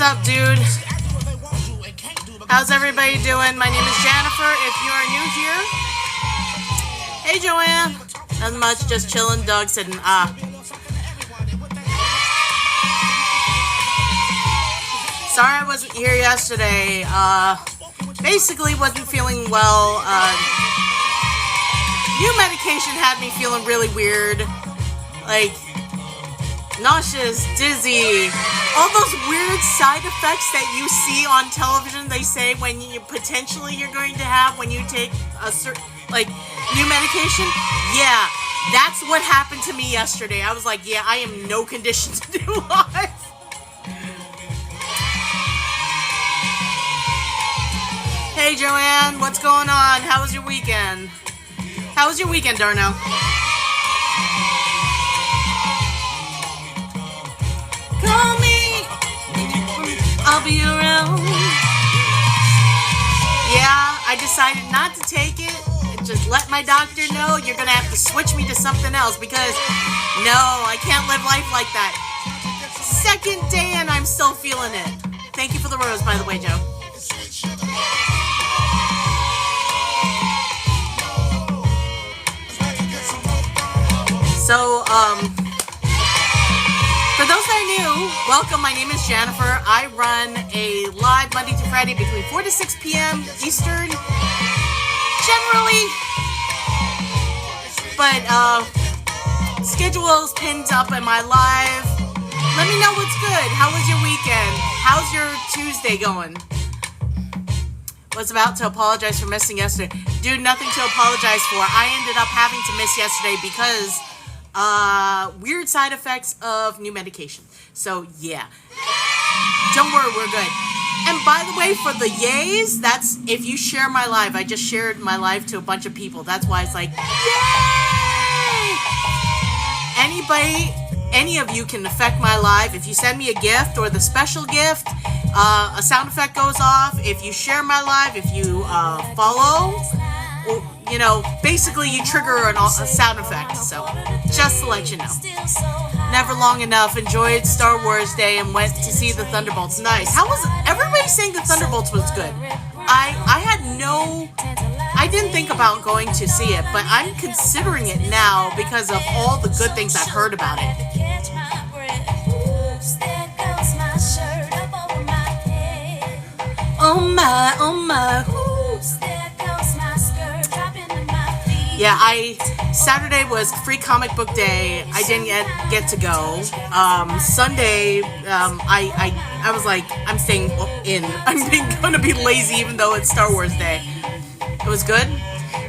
up, dude? How's everybody doing? My name is Jennifer. If you are new here, hey Joanne. Not much, just chilling. Doug said Sorry I wasn't here yesterday. Basically wasn't feeling well. New medication had me feeling really weird. Like, nauseous, dizzy, all those weird side effects that you see on television. They say when you're going to have when you take a certain, like, new medication. Yeah, that's what happened to me yesterday. I was like, yeah, I am no condition to do live. Hey Joanne, what's going on? How was your weekend? How was your weekend, Darnell? Call me, I'll be around. Yeah, I decided not to take it. Just let my doctor know you're gonna have to switch me to something else because no, I can't live life like that. Second day and I'm still feeling it. Thank you for the rose, by the way, Joe. So, for those that are new, welcome. My name is Jennifer. I run a live Monday to Friday between 4 to 6 p.m. Eastern. Generally. But, schedule is pinned up in my live. Let me know what's good. How was your weekend? How's your Tuesday going? Was about to apologize for missing yesterday. Dude, nothing to apologize for. I ended up having to miss yesterday because weird side effects of new medication. So yeah, don't worry, we're good. And by the way, for the yays, that's if you share my live. I just shared my live to a bunch of people. That's why it's like, yay! Any of you can affect my live. If you send me a gift or the special gift, a sound effect goes off. If you share my live, if you follow, or, you know, basically you trigger a sound effect. So just to let you know. Never long enough. Enjoyed Star Wars Day and went to see the Thunderbolts. Nice. How was everybody saying the Thunderbolts was good? I didn't think about going to see it, but I'm considering it now because of all the good things I've heard about it. Oh my, oh my. Yeah, Saturday was free comic book day. I didn't get to go. Sunday, I was like, I'm staying in. I'm gonna be lazy even though it's Star Wars Day. It was good.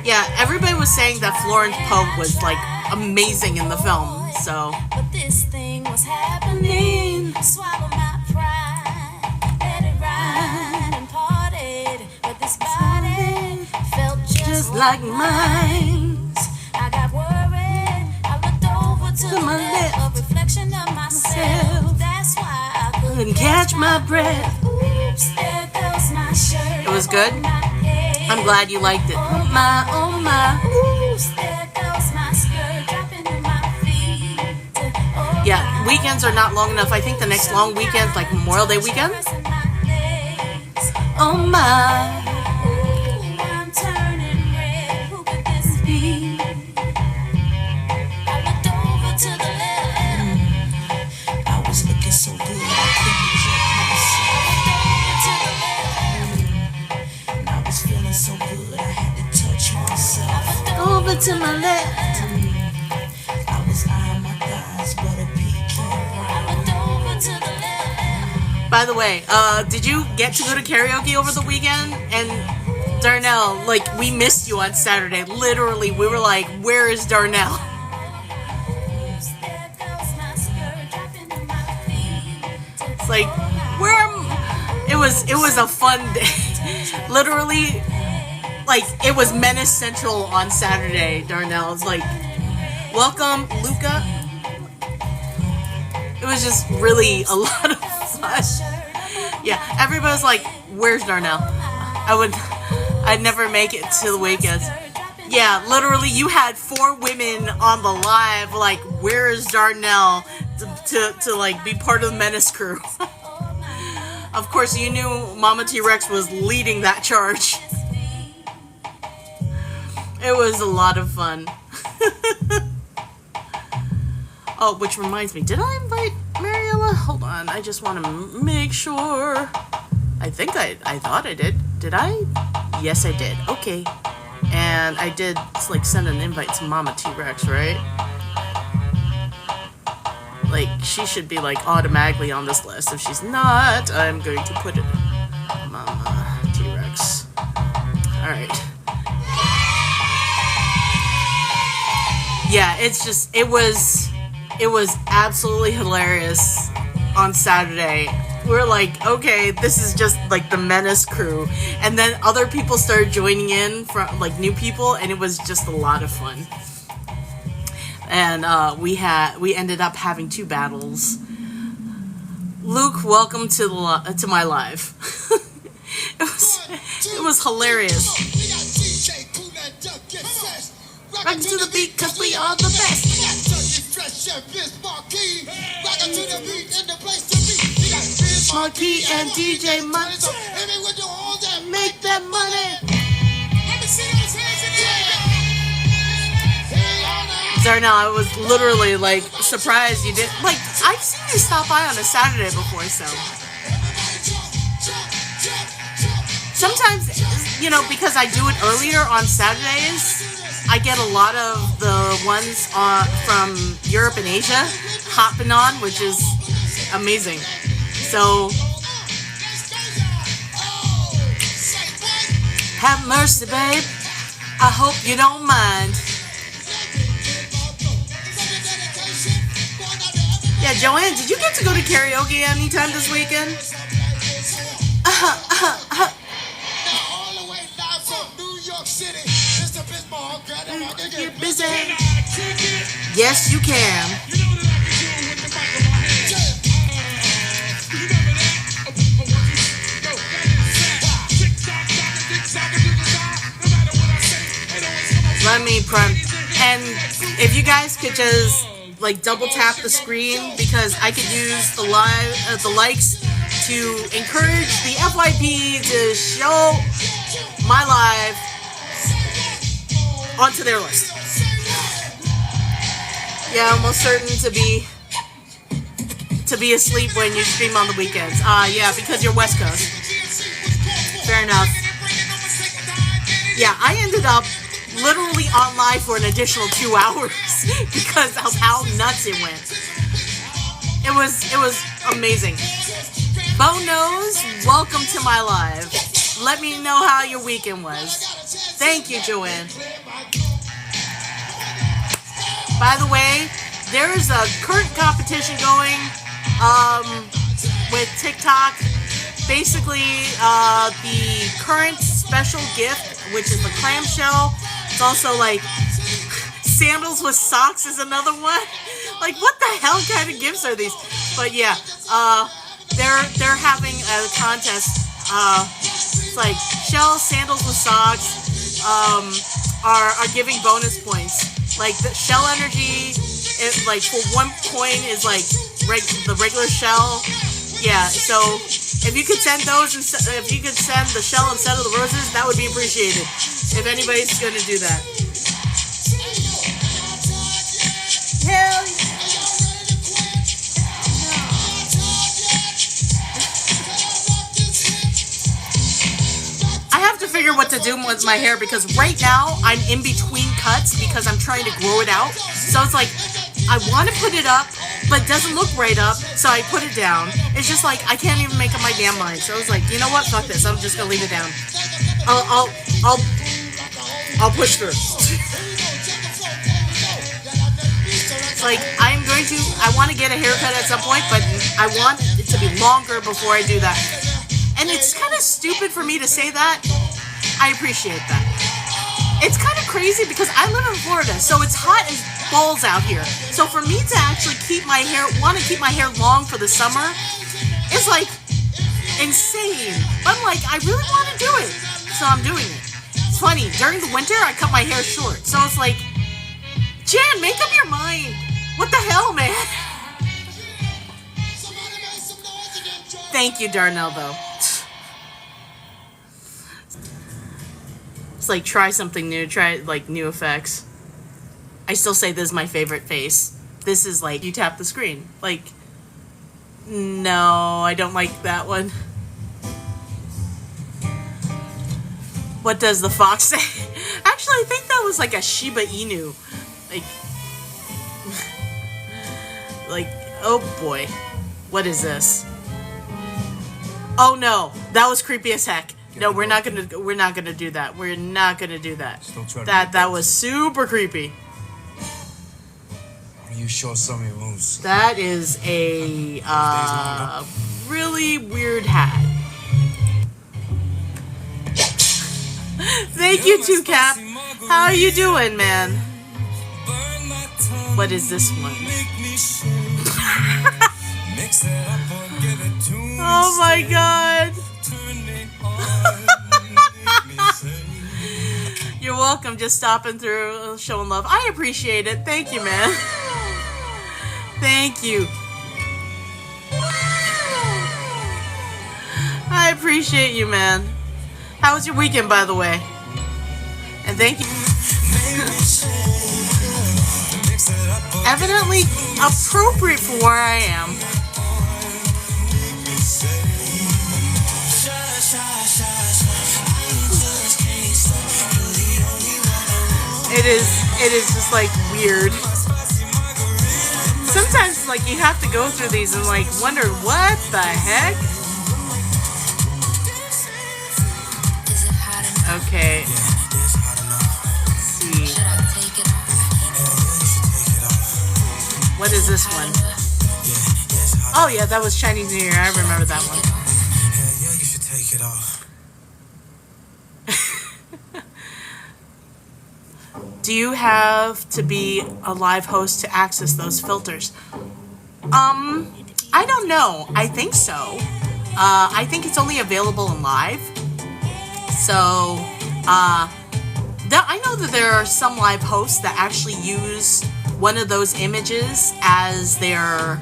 Yeah, everybody was saying that Florence Pugh was like amazing in the film. So. But this thing was happening. Swallow my pride. Let it ride and parted. But this body felt just like mine. I got worried. I looked over to my left, a reflection of myself. That's why I couldn't catch my breath. Oops, there goes my shirt. It was good. I'm glad you liked it. Oh my, oh my. Oops, there goes my skirt dropping in my feet. Yeah, weekends are not long enough. I think the next long weekend's like Memorial Day weekend. Oh my. I'm turning red. Who could this be? I looked over to the left. I was looking so good. I couldn't check myself. And I was feeling so good. I had to touch myself. Over to my left. I was eyeing my thighs, but a peeking. I looked over to the left. By the way, did you get to go to karaoke over the weekend? And Darnell, like, we missed you on Saturday. Literally, we were like, where is Darnell? It's like, where am... It was a fun day. Literally, like, it was Menace Central on Saturday, Darnell. It's like, welcome, Luca. It was just really a lot of fun. Yeah, everybody was like, where's Darnell? I'd never make it to the weekends. Yeah, literally, you had 4 women on the live, like, where is Darnell? To like, be part of the Menace crew. Of course, you knew Mama T-Rex was leading that charge. It was a lot of fun. Oh, which reminds me, did I invite Mariella? Hold on, I just want to make sure. I think I thought I did. Did I? Yes, I did. Okay. And I did, like, send an invite to Mama T-Rex, right? Like, she should be, like, automatically on this list. If she's not, I'm going to put it Mama T-Rex. Alright. Yeah, it's just, it was absolutely hilarious on Saturday. We're like, okay, this is just like the Menace crew. And then other people started joining in from like new people, and it was just a lot of fun. And we ended up having 2 battles. Luke, welcome to my live. it was hilarious. Rockin' to the beat, cause we are the best. Marquee and DJ Money. Make that money. Darnell, I was literally like surprised you didn't. Like, I've seen you stop by on a Saturday before, so. Sometimes, you know, because I do it earlier on Saturdays, I get a lot of the ones from Europe and Asia hopping on, which is amazing. So, have mercy, babe. I hope you don't mind. Yeah, Joanne, did you get to go to karaoke anytime this weekend? Get busy. Yes, you can. Let me and if you guys could just like double tap the screen, because I could use the likes to encourage the FYP to show my live onto their list. Yeah, almost certain to be asleep when you stream on the weekends. Yeah, because you're West Coast. Fair enough. Yeah, I ended up literally on live for an additional 2 hours because of how nuts it went. It was amazing. Bo Knows, welcome to my live. Let me know how your weekend was. Thank you, Joanne. By the way, there is a current competition going with TikTok. Basically, the current special gift, which is the clamshell. It's also like sandals with socks is another one. Like, what the hell kind of gifts are these? But yeah, they're having a contest. It's like shell sandals with socks are giving bonus points. Like the shell energy, like for 1 point is like the regular shell. Yeah, so if you could send those, if you could send the shell instead of the roses, that would be appreciated. If anybody's gonna do that. Hell yeah. I have to figure what to do with my hair, because right now I'm in between cuts because I'm trying to grow it out. So it's like I want to put it up, but it doesn't look right up, so I put it down. It's just like I can't even make up my damn mind. So I was like, you know what? Fuck this. I'm just gonna leave it down. I'll push through. It's like I want to get a haircut at some point, but I want it to be longer before I do that. And it's kind of stupid for me to say that. I appreciate that. It's kind of crazy because I live in Florida, so it's hot as balls out here. So for me to actually want to keep my hair long for the summer is like insane. I'm like, I really want to do it, so I'm doing it. It's funny, during the winter I cut my hair short, so it's like, Jan, make up your mind. What the hell, man? Thank you, Darnell, though. It's like, try something new. Try, like, new effects. I still say this is my favorite face. This is like, you tap the screen. Like, no, I don't like that one. What does the fox say? Actually, I think that was like a Shiba Inu. Like, oh boy. What is this? Oh no, that was creepy as heck. No, we're not gonna do that. We're not gonna do that. That was super creepy. You show some of your moves. That is a really weird hat. Thank you, 2Cap. How are you doing, man? What is this one? Oh my god. You're welcome, just stopping through, showing love. I appreciate it. Thank you, man. Thank you. I appreciate you, man. How was your weekend, by the way? And thank you. Evidently appropriate for where I am. It is just like weird. Sometimes like you have to go through these and like wonder what the heck. Okay. Let's see. What is this one? Oh yeah, that was Chinese New Year. I remember that one. You should take it off. Do you have to be a live host to access those filters? I don't know. I think so. I think it's only available in live. So, I know that there are some live hosts that actually use one of those images as their,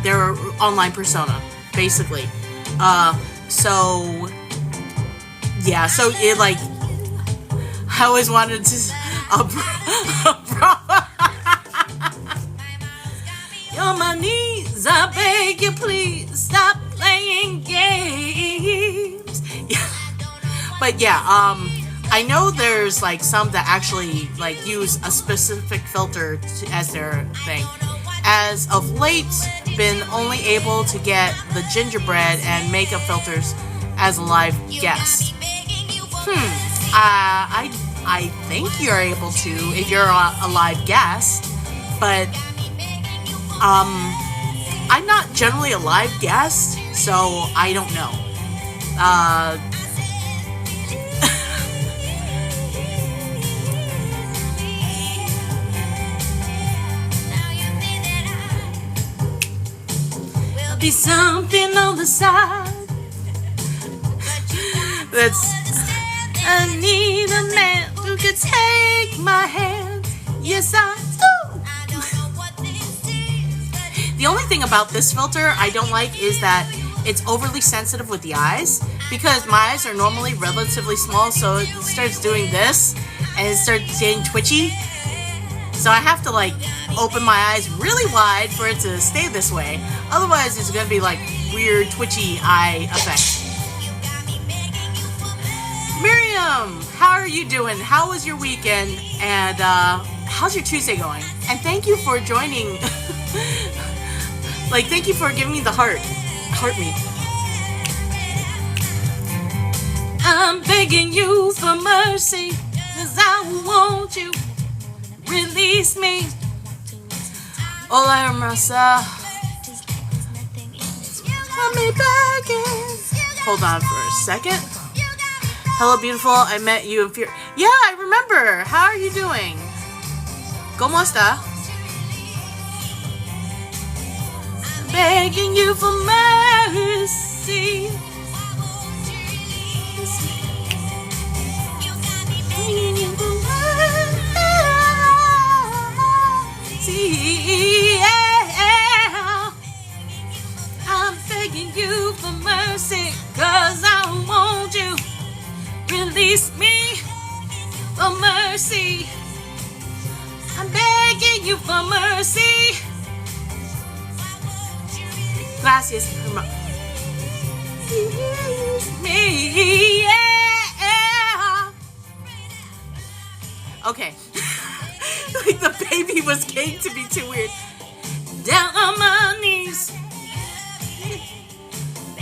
their online persona, basically. So it like, I always wanted to, on my knees, I beg you, please stop playing games. But yeah, I know there's like some that actually like use a specific filter as their thing. As of late, been only able to get the gingerbread and makeup filters as a live guest. I think you're able to if you're a live guest, but I'm not generally a live guest, so I don't know. There'll be something on the side that's. I need a man who could take my hand. Yes, I do. The only thing about this filter I don't like is that it's overly sensitive with the eyes, because my eyes are normally relatively small, so it starts doing this and it starts getting twitchy. So I have to like open my eyes really wide for it to stay this way. Otherwise, it's gonna be like weird twitchy eye effect. Miriam, how are you doing? How was your weekend? And how's your Tuesday going? And thank you for joining. Thank you for giving me the heart. Heart me. I'm begging you for mercy, 'cause I want you. Release me. Hola, hermosa. Let me begging. Hold on for a second. Hello, beautiful. I met you in Fear. Yeah, I remember. How are you doing? ¿Cómo está? Begging you for mercy. Begging you for mercy. Yeah. release me for mercy. I'm begging you for mercy. Gracias, hermano. Me, yeah. Okay. Like the baby was getting to be too weird. Down on my knees,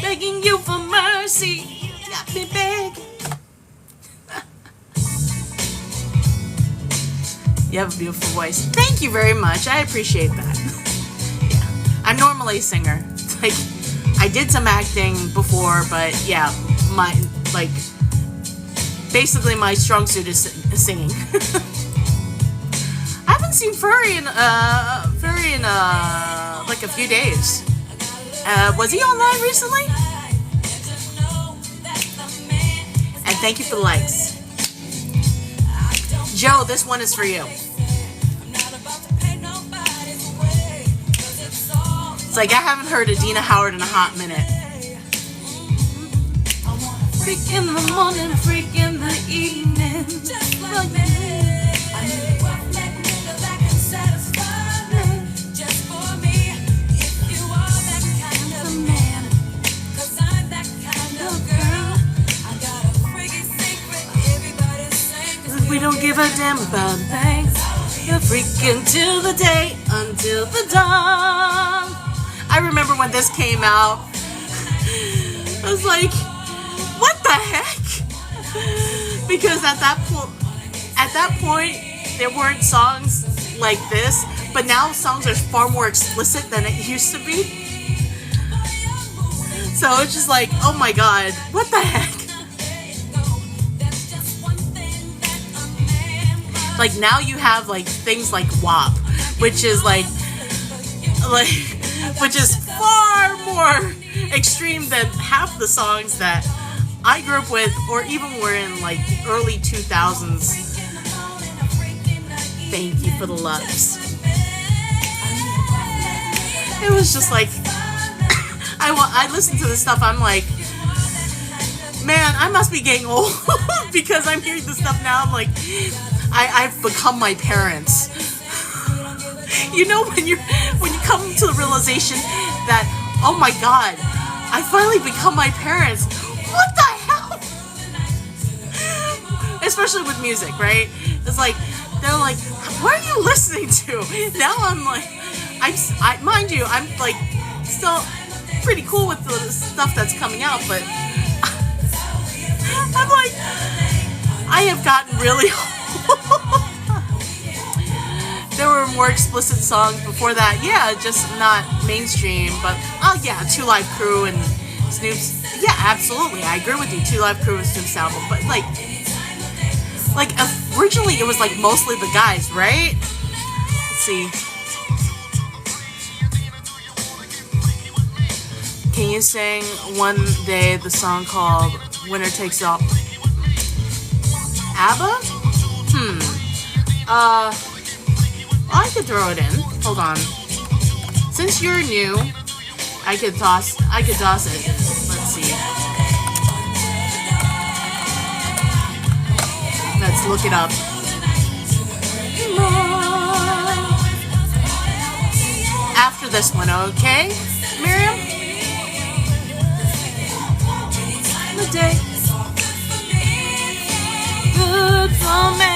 begging you for mercy. Got me begging. You have a beautiful voice. Thank you very much. I appreciate that. Yeah. I'm normally a singer. It's like I did some acting before, but yeah, basically my strong suit is singing. I haven't seen Furry in like a few days. Was he online recently? And thank you for the likes. Joe, this one is for you. It's like I haven't heard Adina Howard in a hot minute. Freak in the morning, freak in the evening. We don't give a damn about things. You're freaking till the day, until the dawn. I remember when this came out. I was like, what the heck? Because at that point, there weren't songs like this, but now songs are far more explicit than it used to be. So it's just like, oh my god, what the heck? Like now you have like things like WAP, which is which is far more extreme than half the songs that I grew up with, or even were in like the early 2000s. Thank you for the loves. It was just like I listen to this stuff. I'm like, man, I must be getting old because I'm hearing this stuff now. I'm like, I've become my parents. You know, when you come to the realization that, oh my god, I finally become my parents. What the hell? Especially with music, right? It's like they're like, what are you listening to? Now I'm like, mind you, I'm like still pretty cool with the stuff that's coming out, but I'm like, I have gotten really old. There were more explicit songs before that. Yeah, just not mainstream. But, oh yeah, 2 Live Crew and Snoop's. Yeah, absolutely. I agree with you. 2 Live Crew and Snoop's album. But, like originally it was, like, mostly the guys, right? Let's see. Can you sing one day the song called Winner Takes All? ABBA? I could throw it in. Hold on. Since you're new, I could toss it. Let's see. Let's look it up. After this one, okay, Miriam? The day. Good for me.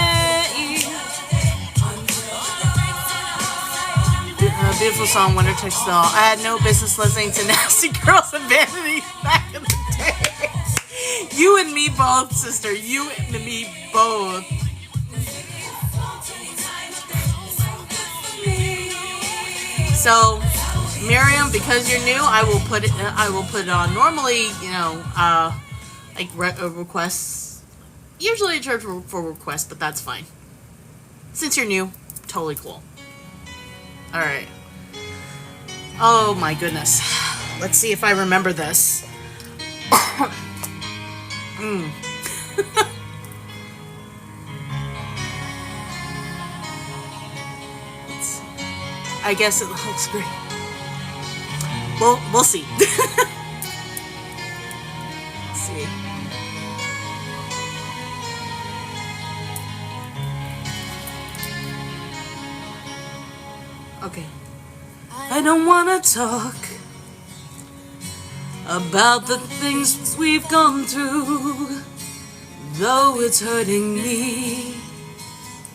Beautiful song, Winter Takes It All. I had no business listening to Nasty Girls and Vanity back in the day. You and me both, sister. You and me both. So, Miriam, because you're new, I will put it on. Normally, you know, like requests. Usually I charge for requests, but that's fine. Since you're new, totally cool. All right. Oh my goodness. Let's see if I remember this. I guess it looks great. We'll see. Let's see. Okay. I don't wanna talk about the things we've gone through, though it's hurting me.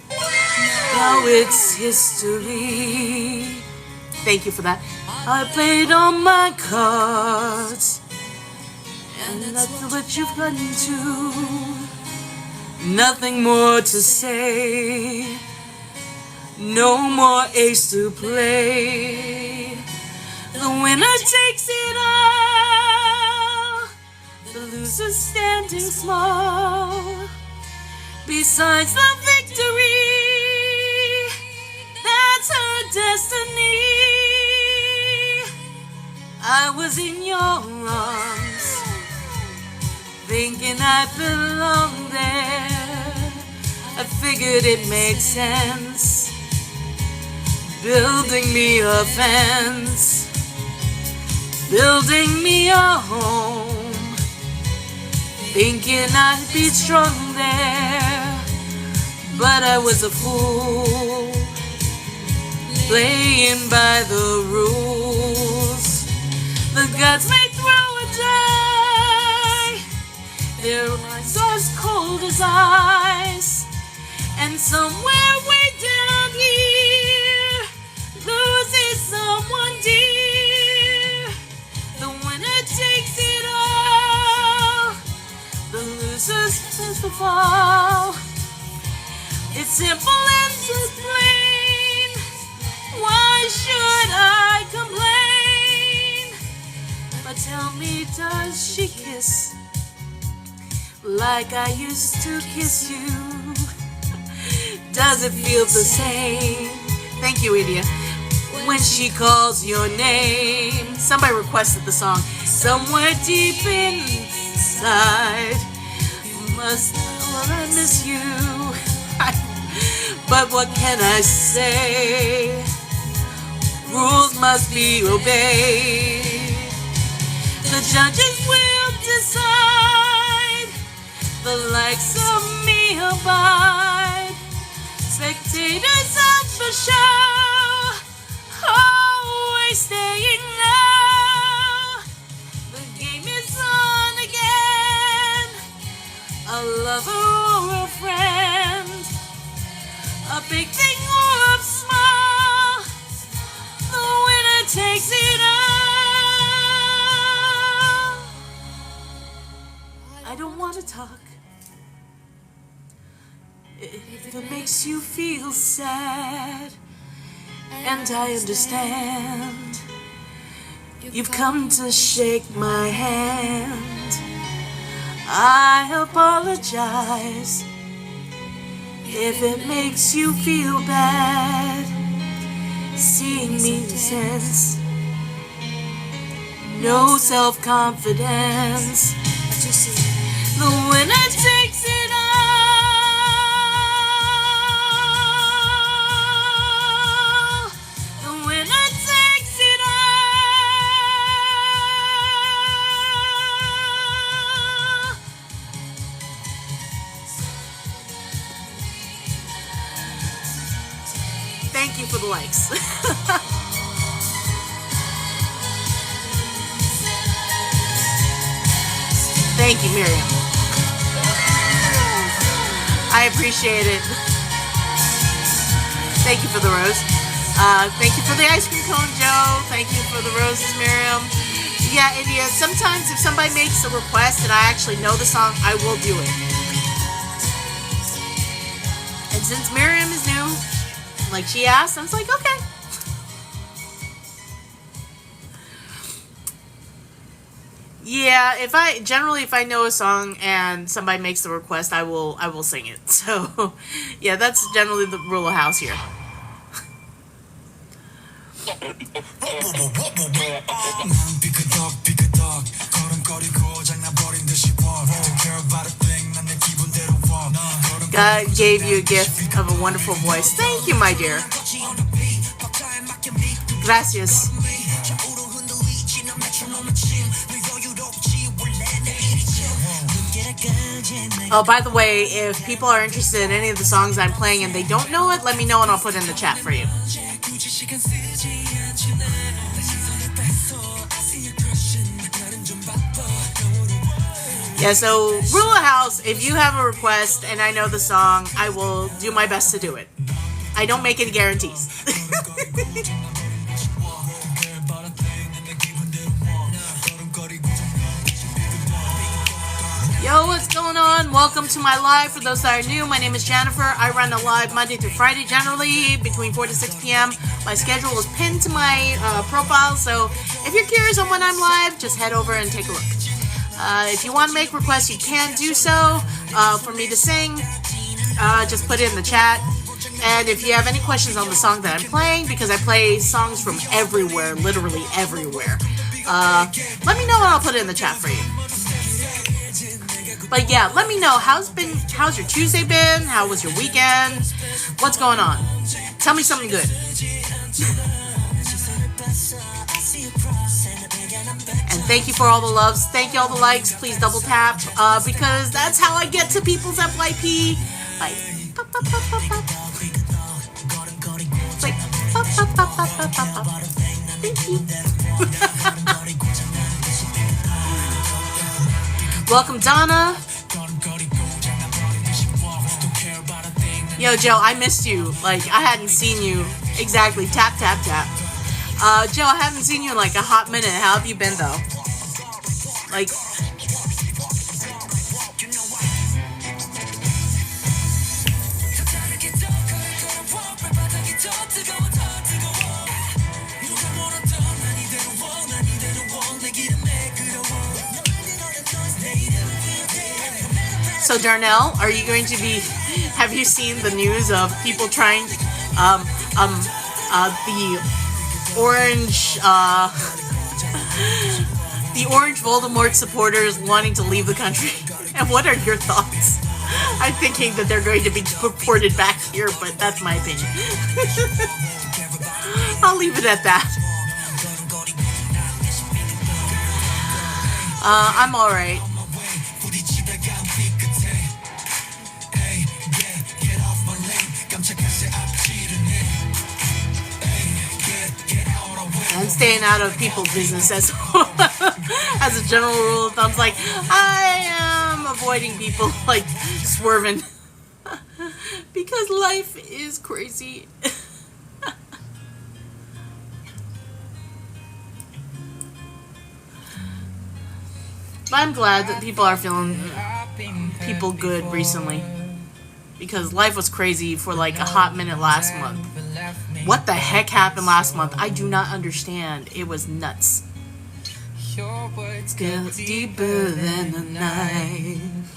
Now it's history. Thank you for that. I played all my cards, and that's what you've gotten to. Nothing more to say. No more ace to play. The winner takes it all. The loser's standing small besides the victory. That's her destiny. I was in your arms, thinking I belonged there. I figured it made sense, building me a fence, building me a home, thinking I'd be strong there. But I was a fool, playing by the rules. The gods may throw a die, their eyes are as cold as ice, and somewhere way down here loses someone dear. The winner takes it all, the loser has to fall. It's simple and just plain. Why should I complain? But tell me, does she kiss like I used to kiss you? Does it feel the same? Thank you, India. When she calls your name. Somebody requested the song. Somewhere deep inside, I miss you. But what can I say? Rules must be obeyed. The judges will decide. The likes of me abide. Spectators of the show, always staying now. The game is on again. A lover or a friend, a big thing or a small, the winner takes it all. I don't want to talk if it makes you feel sad, and I understand. You've come to shake my hand. I apologize if it makes you feel bad, seeing me sense no self-confidence. The winner takes it all. The winner takes it all. Thank you for the likes. Thank you, Miriam. I appreciate it. Thank you for the rose. Thank you for the ice cream cone, Joe. Thank you for the roses, Miriam. Yeah, India, sometimes if somebody makes a request and I actually know the song, I will do it. And since Miriam is new, like she asked, I was like, okay. Yeah, if I know a song and somebody makes the request, I will sing it. So, yeah, that's generally the rule of house here. God gave you a gift of a wonderful voice. Thank you, my dear. Gracias. Oh, by the way, if people are interested in any of the songs I'm playing and they don't know it, let me know and I'll put it in the chat for you. Yeah, so rule of house, if you have a request and I know the song, I will do my best to do it. I don't make any guarantees. Yo, what's going on? Welcome to my live. For those that are new, my name is Jennifer. I run a live Monday through Friday, generally between 4 to 6 p.m. My schedule is pinned to my profile, so if you're curious on when I'm live, just head over and take a look. If you want to make requests, you can do so. For me to sing, just put it in the chat. And if you have any questions on the song that I'm playing, because I play songs from everywhere, literally everywhere, let me know and I'll put it in the chat for you. But yeah, let me know how's your Tuesday been? How was your weekend? What's going on? Tell me something good. And thank you for all the loves. Thank you all the likes. Please double tap because that's how I get to people's FYP. Like pop, pop, pop, pop, pop. Like pop, pop, pop, pop, pop, pop, pop. Thank you. Welcome, Donna. Yo, Joe, I missed you. Like, I hadn't seen you. Exactly. Tap, tap, tap. Joe, I haven't seen you in like a hot minute. How have you been, though? Like... So Darnell, are you going to be? Have you seen the news of people trying, the orange Voldemort supporters wanting to leave the country? And what are your thoughts? I'm thinking that they're going to be deported back here, but that's my opinion. I'll leave it at that. I'm all right. I'm staying out of people's business as a general rule of thumb. Like, I am avoiding people, like, swerving. Because life is crazy. But I'm glad that people are feeling people good recently. Because life was crazy for like a hot minute last month. What the heck happened last month? I do not understand. It was nuts. Your words go deeper than a knife.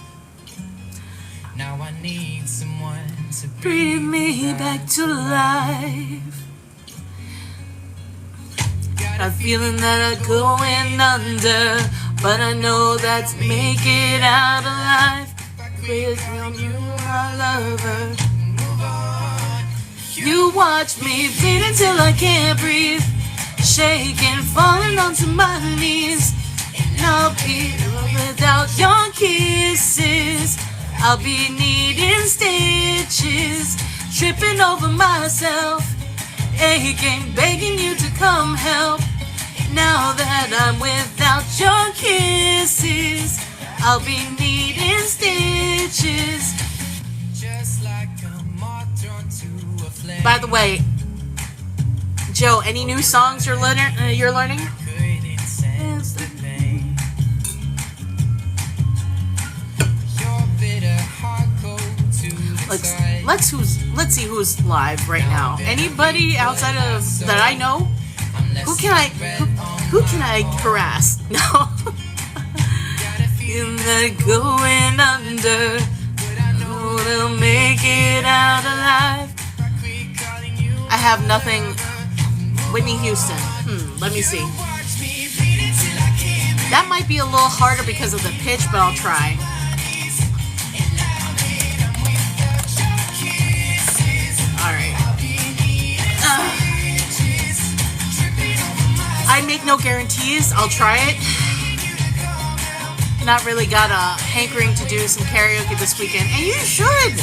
Now I need someone to breathe me back to life. Got a feeling that I'm going under, but I know that's make it out alive. With you, my lover. You watch me bleed until I can't breathe, shaking, falling onto my knees. And I'll be without your kisses. I'll be needing stitches, tripping over myself, aching, begging you to come help. Now that I'm without your kisses, I'll be needing stitches. Just like a moth drawn to a flame. By the way, Joe, any new songs you're learning? Let's see who's live right now. Anybody outside of that I know? Who can I harass? No. In the going under, we'll make it out alive. I have nothing. Whitney Houston. Let me see. That might be a little harder because of the pitch, but I'll try. Alright. I make no guarantees. I'll try it. Not really got a hankering to do some karaoke this weekend, and you should.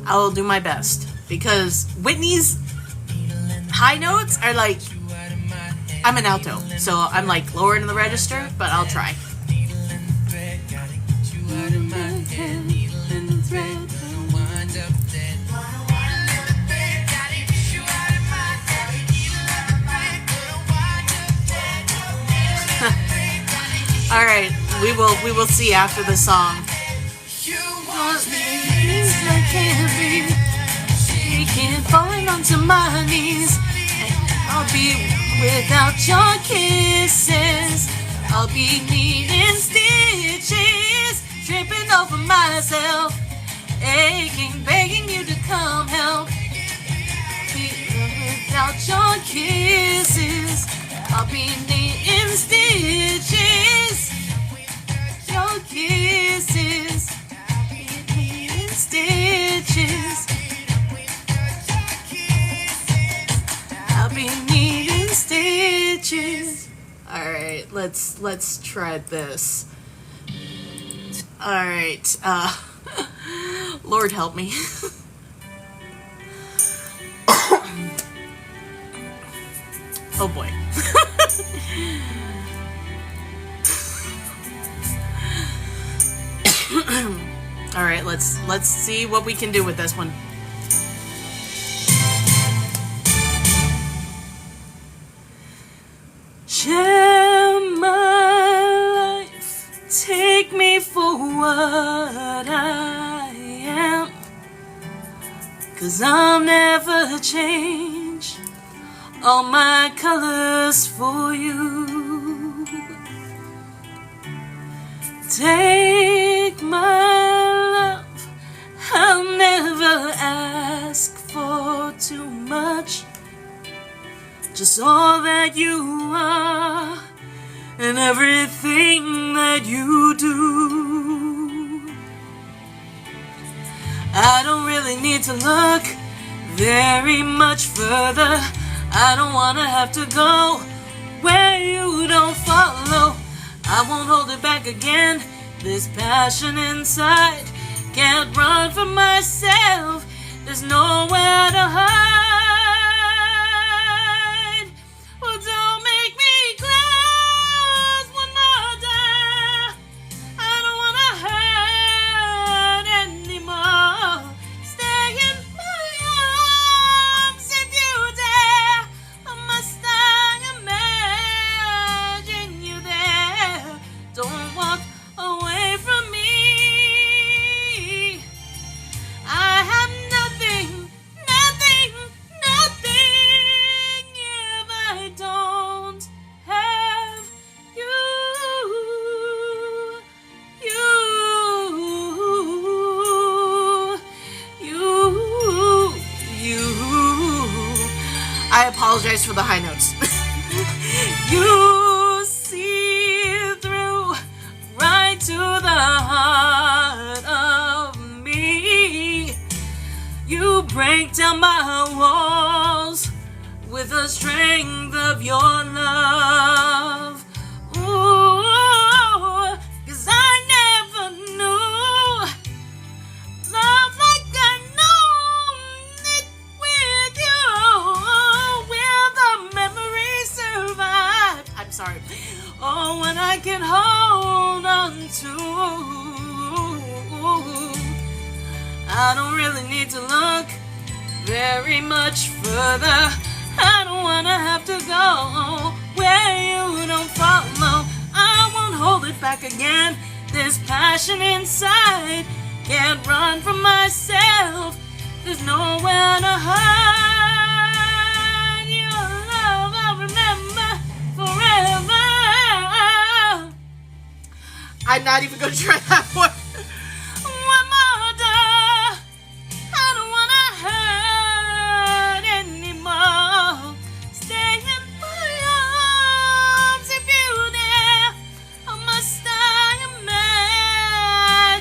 I will do my best because Whitney's High notes are like, I'm an alto, so I'm like lower in the register, but I'll try. All right, we will see after the song. You want me, I can't be. Shaking, falling onto my knees. I'll be without your kisses. I'll be needing stitches, tripping over myself, aching, begging you to come help. Without your kisses, I'll be needing stitches. Your kisses, I'll be needing stitches. I'll be needing stitches. All right, let's try this. All right, Lord help me. Oh boy. All right, let's see what we can do with this one. Share my life, take me for what I am, 'cause I'll never change all my colors for you. Take my love, I'll never ask for too much. Just all that you are and everything that you do. I don't really need to look very much further. I don't wanna have to go where you don't follow. I won't hold it back again. This passion inside can't run from myself. There's nowhere to hide. Well, don't make me close one more door. I don't wanna hurt anymore. Stay in my arms if you dare. Or must I imagine you there? Don't walk away from me. I have nothing if I don't have you. I apologize for the high notes. You see through right to the heart of me. You break down my walls with the strength of your love. Ooh, 'cause I never knew love like I know it with you. Will the memory survive? I'm sorry. Oh, when I can hold on to. I don't really need to look very much further. I don't wanna have to go where you don't follow. I won't hold it back again. This passion inside can't run from myself. There's nowhere to hide. Your love I'll remember forever. I'm not even gonna try that one. One more door. I don't wanna hurt anymore. Stay in my arms if you dare. Or must I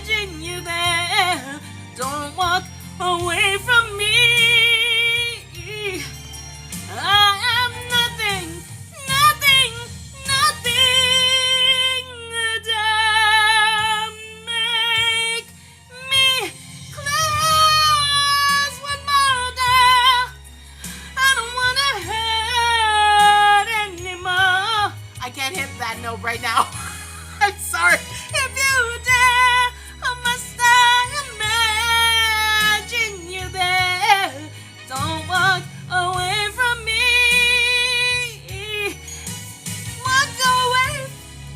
imagine you there? Don't walk away from me. I am nothing without me. know right now. I'm sorry. If you dare, must I imagine you there? Don't walk away from me. Walk away.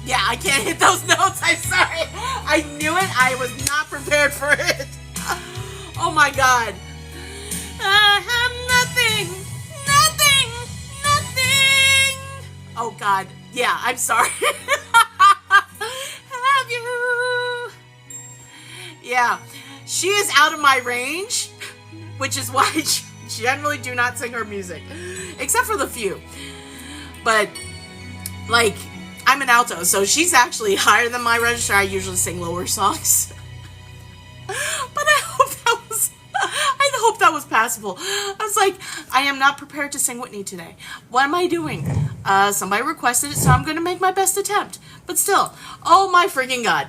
Yeah, I can't hit those notes. I'm sorry. I knew it. I was not prepared for it. Oh my God. I have nothing. Oh God. Yeah, I'm sorry. Have you? Yeah. She is out of my range, which is why I generally do not sing her music. Except for the few. But, like, I'm an alto, so she's actually higher than my register. I usually sing lower songs. But I hope that was passable. I was like, I am not prepared to sing Whitney today. What am I doing? Somebody requested it, so I'm going to make my best attempt. But still, oh my freaking God.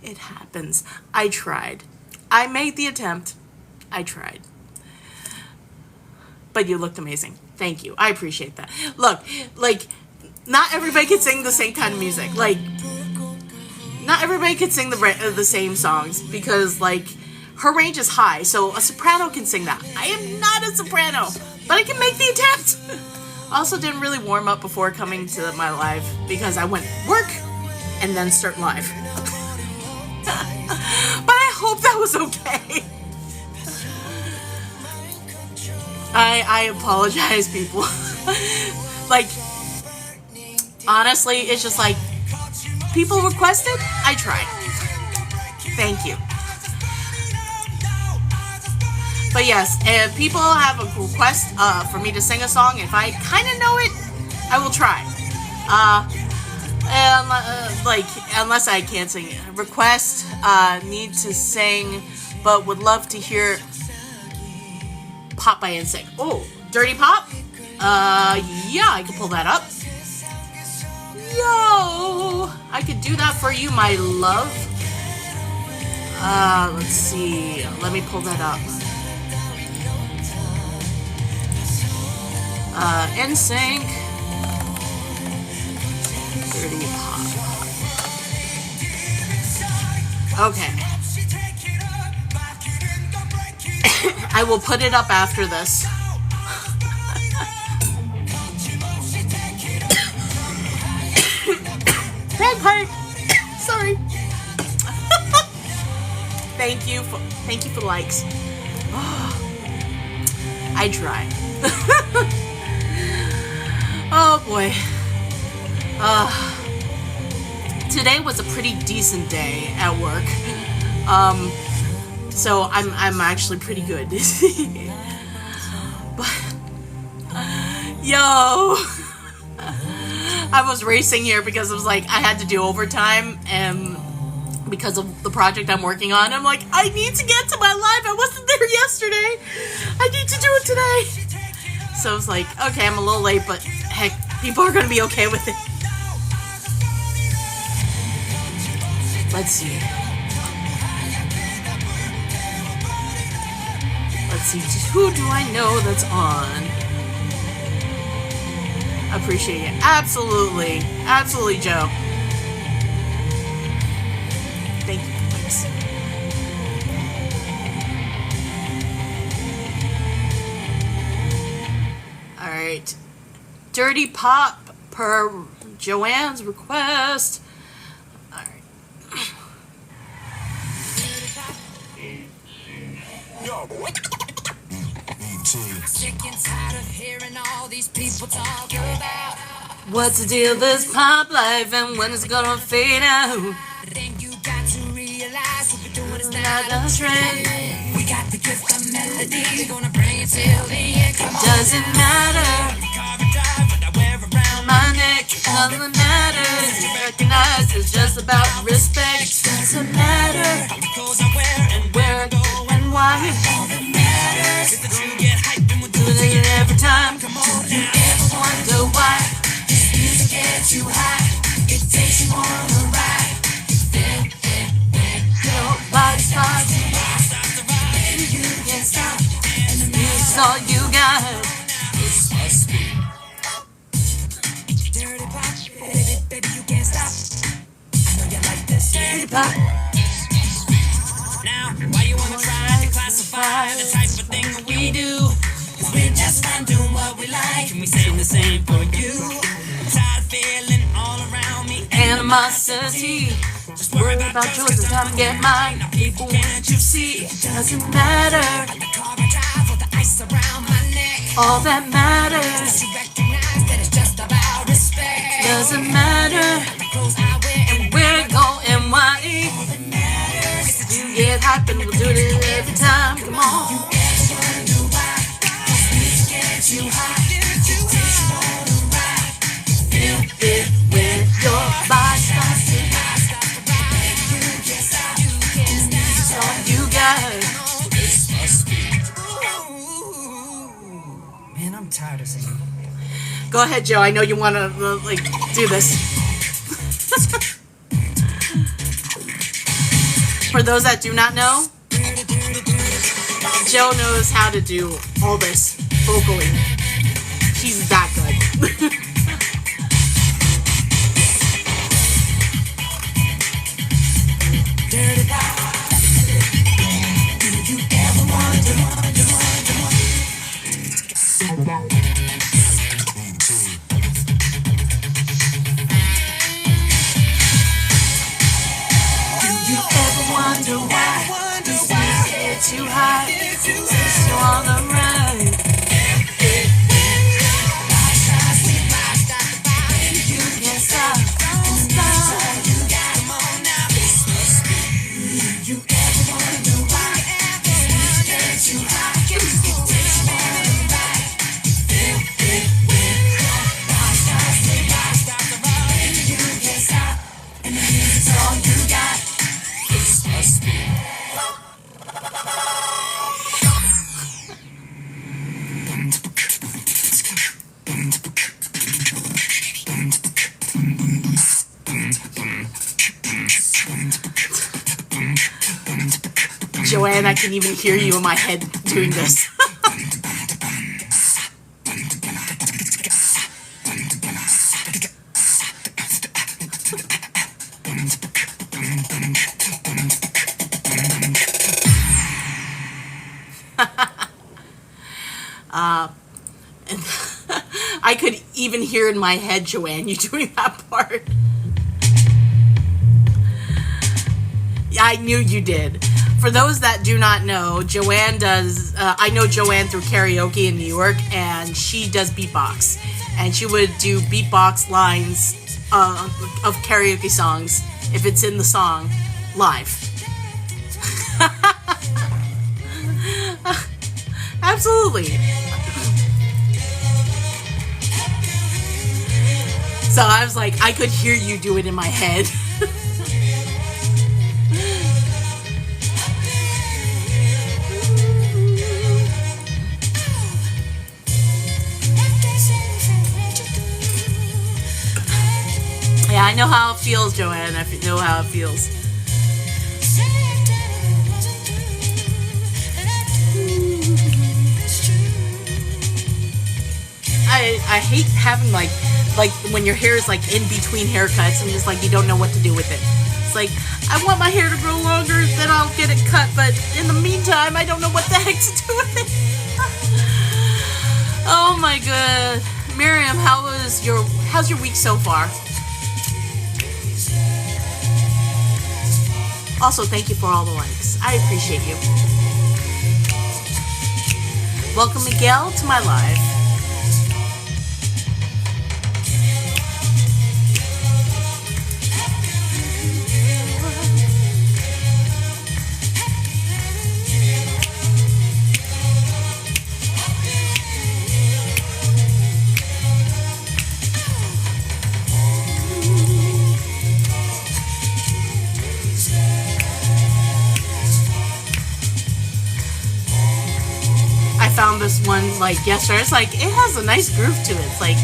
It happens. I tried. I made the attempt. I tried. But you looked amazing. Thank you. I appreciate that. Look, like, not everybody can sing the same kind of music. Like, not everybody can sing the same songs because, like, her range is high, so a soprano can sing that. I am not a soprano, but I can make the attempt. I also didn't really warm up before coming to my live because I went work and then start live. But I hope that was okay. I apologize, people. Like, honestly, it's just like, people requested, I tried. Thank you. But yes, if people have a request for me to sing a song, if I kind of know it, I will try. Like, unless I can't sing it. Request, need to sing, but would love to hear Pop by NSYNC. Oh, Dirty Pop? Yeah, I can pull that up. Yo, I could do that for you, my love. Let's see. Let me pull that up. NSYNC. Dirty Pop. Okay. I will put it up after this. Bagpipe. Sorry. Thank you for the likes. I try. Oh boy. Today was a pretty decent day at work. So I'm actually pretty good. But yo, I was racing here because it was like I had to do overtime and because of the project I'm working on. I'm like, I need to get to my live. I wasn't there yesterday. I need to do it today. So it's like, okay, I'm a little late, but heck, people are gonna be okay with it. Let's see. Let's see, who do I know that's on? Appreciate it. Absolutely. Absolutely, Joe. Thank you. Thanks. Alright. Dirty Pop per Joanne's request. Alright. Sick and tired of hearing all these people talk about what's the deal with this pop life and when it's gonna fade out? I think you got to realize what we're doing is Not not a trend. we got the gift of melody. We're gonna bring it till the end. Come on. Doesn't matter. My neck, all that matters is recognized. It's just about respect. Doesn't matter. And where I go and why. All that matters is that you get hyped and we're doing it every time. Come on, you ever wonder why this music gets you high? It takes you on a ride. Then your body starts. You can't stop. And the music's all you got. This must be dirty we do. 'Cause we're just fine doing what we like, and we same the same for you. I'm tired of feeling all around me animosity. Just worry about yours and time to get mine. Now people, can't you see? Doesn't matter. The car I drive with the ice around my neck. All that matters. You recognize that it's just about respect. Doesn't matter. The clothes I wear and Where it go and why. You get hype and we'll do it every time. Come on. you high. Feel it with your body. That's all you got. Man, I'm tired of singing. Go ahead, Joe. I know you want to do this. For those that do not know, Joe knows how to do all this vocally. She's that good. Wonder why get too high, since you're on the ride. You can't stop, Come on now. You ever wonder why? Get too high. You can't stop, and the music's all you got. This must be. Joanne, I can even hear you in my head doing this. And I could even hear in my head, Joanne, you doing that part. Yeah, I knew you did. For those that do not know, Joanne does, I know Joanne through karaoke in New York, and she does beatbox. And she would do beatbox lines of karaoke songs, if it's in the song, live. Absolutely. So I was like, I could hear you do it in my head. Yeah, I know how it feels, Joanne. I know how it feels. I hate having like when your hair is like in between haircuts and just like you don't know what to do with it. It's like, I want my hair to grow longer, then I'll get it cut, but in the meantime I don't know what the heck to do with it. Oh my god. Miriam, how's your week so far? Also, thank you for all the likes. I appreciate you. Welcome, Miguel, to my live. Found this one like yesterday. It's like, it has a nice groove to it. It's like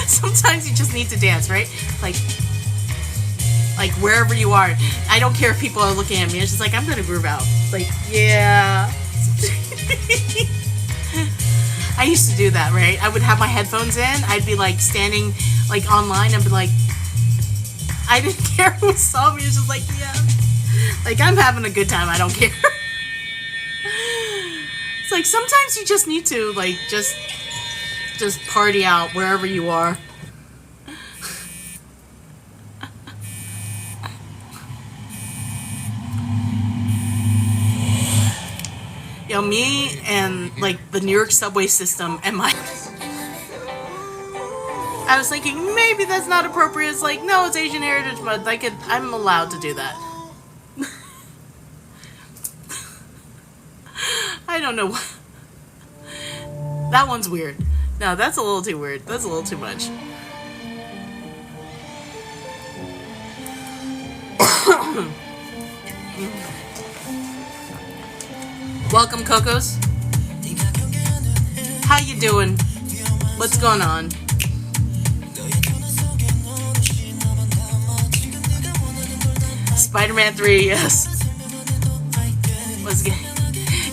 sometimes you just need to dance, right? Like wherever you are. I don't care if people are looking at me. It's just like, I'm gonna groove out. It's like, yeah. I used to do that, right? I would have my headphones in. I'd be like standing like online and be like, I didn't care who saw me. It's just like, yeah. Like, I'm having a good time. I don't care. like sometimes you just need to like just party out wherever you are. You know, me and like the New York subway system and my I was thinking maybe that's not appropriate. It's like, no, it's Asian Heritage Month. I'm allowed to do that. I don't know what. That one's weird. No, that's a little too weird. That's a little too much. Welcome, Cocos. How you doing? What's going on? Spider-Man 3, yes.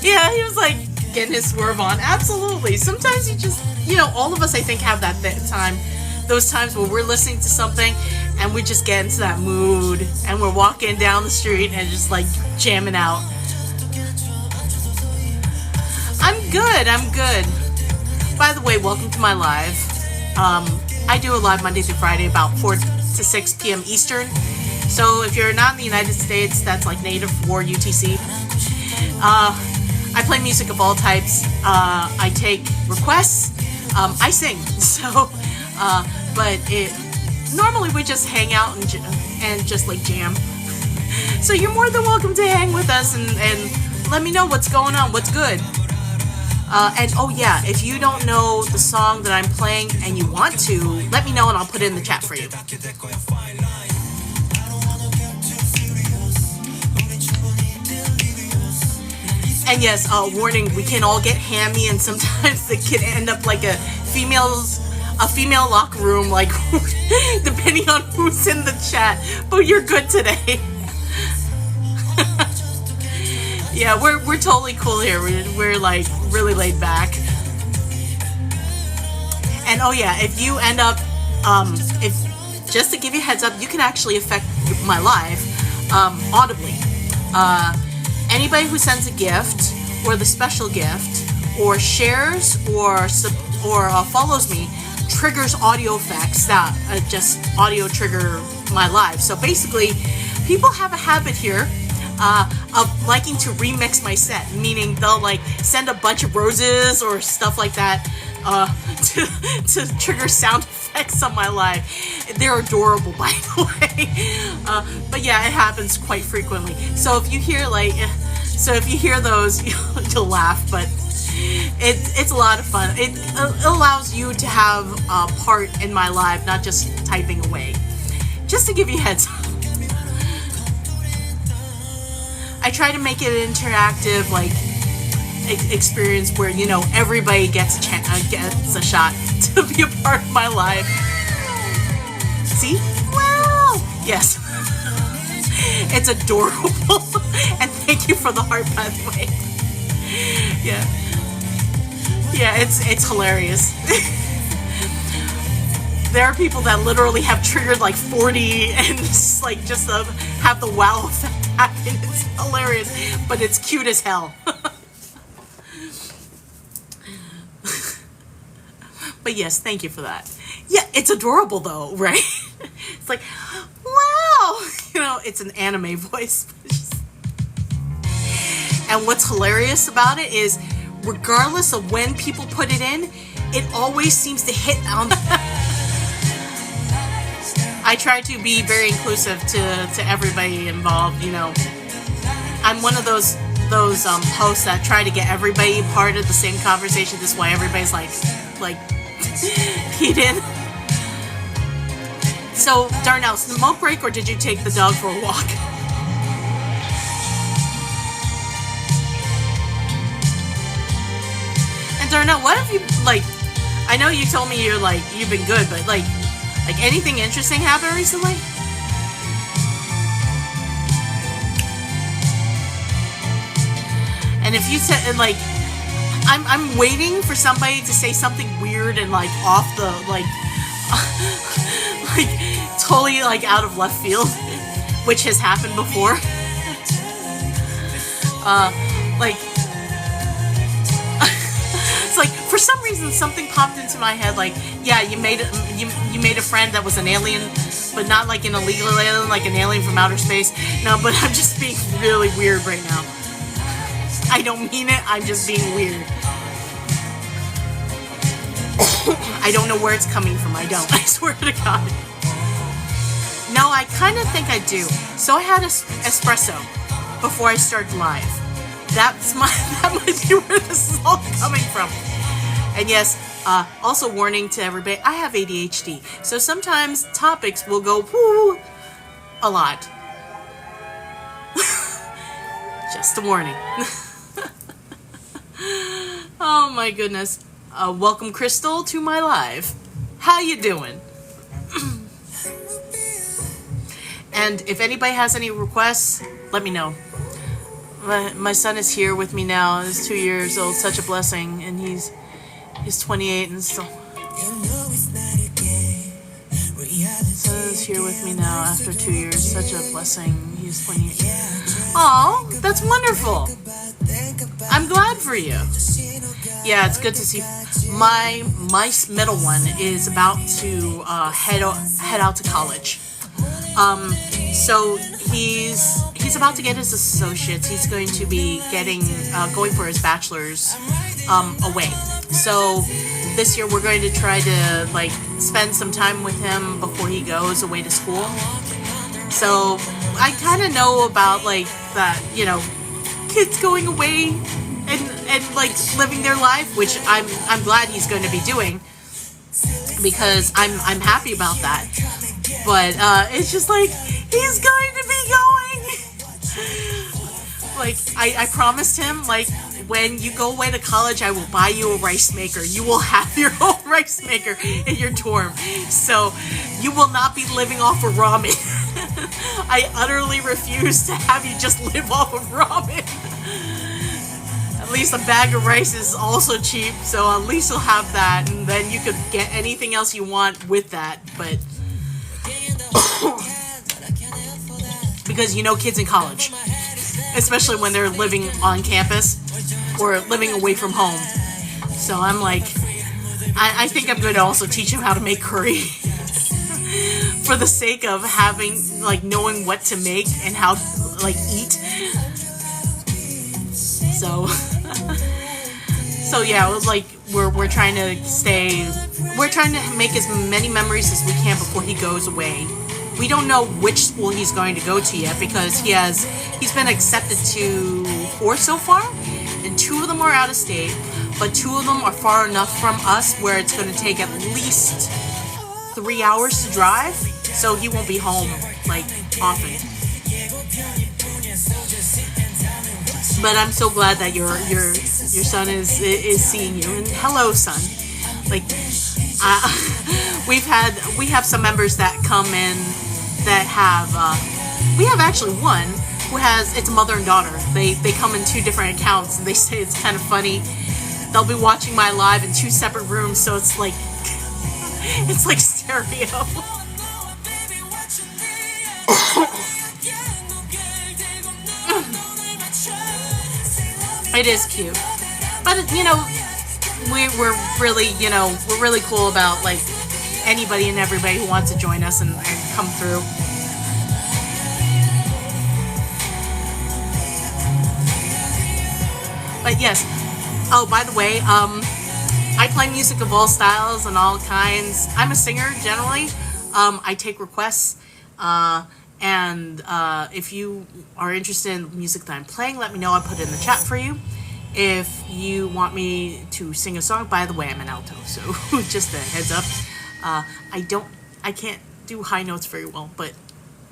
Yeah, he was like getting his swerve on. Absolutely. Sometimes you just, you know, all of us I think have that time. Those times where we're listening to something and we just get into that mood and we're walking down the street and just like jamming out. I'm good. By the way, welcome to my live. I do a live Monday through Friday about 4 to 6 p.m. Eastern. So if you're not in the United States, that's like native for UTC. I play music of all types. I take requests. I sing. So, but normally we just hang out and just like jam. So you're more than welcome to hang with us and let me know what's going on, what's good. And oh yeah, if you don't know the song that I'm playing and you want to, let me know and I'll put it in the chat for you. And yes, warning, we can all get hammy and sometimes it can end up like a female locker room, like depending on who's in the chat. But you're good today. Yeah, we're totally cool here. We're like really laid back. And oh yeah, if you end up, if just to give you a heads up, you can actually affect my live audibly. Anybody who sends a gift or the special gift or shares or follows me triggers audio effects that just audio trigger my live. So basically, people have a habit here of liking to remix my set, meaning they'll like send a bunch of roses or stuff like that to trigger sound effects on my live. They're adorable, by the way. But yeah, it happens quite frequently. So if you hear those, you'll laugh. But it's a lot of fun. It allows you to have a part in my live, not just typing away. Just to give you a heads up. I try to make it an interactive, like, experience where, you know, everybody gets a shot to be a part of my live. See? Wow! Yes. It's adorable. And thank you for the heart, by the way. Yeah. Yeah, it's hilarious. There are people that literally have triggered like 40 and just have the wow effect happen. It's hilarious, but it's cute as hell. But yes, thank you for that. Yeah, it's adorable though, right? It's like, wow! You know, it's an anime voice. And what's hilarious about it is, regardless of when people put it in, it always seems to hit on I try to be very inclusive to everybody involved, you know. I'm one of those hosts that try to get everybody part of the same conversation. This is why everybody's like keyed in. So, Darnell, smoke break or did you take the dog for a walk? And Darnell, what have you, like, I know you told me you've been good, but like anything interesting happened recently? And if you said, like, I'm waiting for somebody to say something weird and like off the like totally like out of left field, which has happened before. Like reason something popped into my head, like, yeah, you made a friend that was an alien, but not like an illegal alien, like an alien from outer space. No, but I'm just being really weird right now. I don't mean it, I'm just being weird. I don't know where it's coming from, I don't. I swear to God. No, I kind of think I do. So I had espresso before I started live. That might be where this is all coming from. And yes, also warning to everybody, I have ADHD. So sometimes topics will go whoo a lot. Just a warning. Oh my goodness. Welcome, Crystal, to my live. How you doing? And if anybody has any requests, let me know. My son is here with me now. He's 2 years old, such a blessing, and he's 28 and still. So he's here with me now after 2 years, such a blessing. He's 28. Oh, that's wonderful. I'm glad for you. Yeah, it's good to see. My middle one is about to head out to college. So he's about to get his associates. He's going to be going for his bachelor's away. So this year we're going to try to like spend some time with him before he goes away to school. So I kind of know about like that, you know, kids going away and like living their life, which I'm glad he's going to be doing because I'm happy about that. But it's just like he's going to be going. Like I promised him, like when you go away to college, I will buy you a rice maker. You will have your own rice maker in your dorm, so you will not be living off of ramen. I utterly refuse to have you just live off of ramen. At least a bag of rice is also cheap, so at least you'll have that, and then you could get anything else you want with that. But because you know kids in college, especially when they're living on campus or living away from home. So I'm like, I think I'm going to also teach him how to make curry for the sake of having, like, knowing what to make and how to, like, eat. So, so yeah, it was like, we're trying to make as many memories as we can before he goes away. We don't know which school he's going to go to yet because he's been accepted to 4 so far, and 2 of them are out of state, but 2 of them are far enough from us where it's going to take at least 3 hours to drive, so he won't be home like often. But I'm so glad that your son is seeing you, and hello, son. Like we have some members that come in that have we have actually one who has, it's a mother and daughter. They come in 2 different accounts, and they say it's kind of funny. They'll be watching my live in 2 separate rooms, so it's like stereo. It is cute, but you know, we're really cool about like anybody and everybody who wants to join us and come through. But yes, oh, by the way, I play music of all styles and all kinds. I'm a singer generally. I take requests, and if you are interested in the music that I'm playing, let me know. I put it in the chat for you. If you want me to sing a song, by the way, I'm an alto, so just a heads up. I can't do high notes very well, but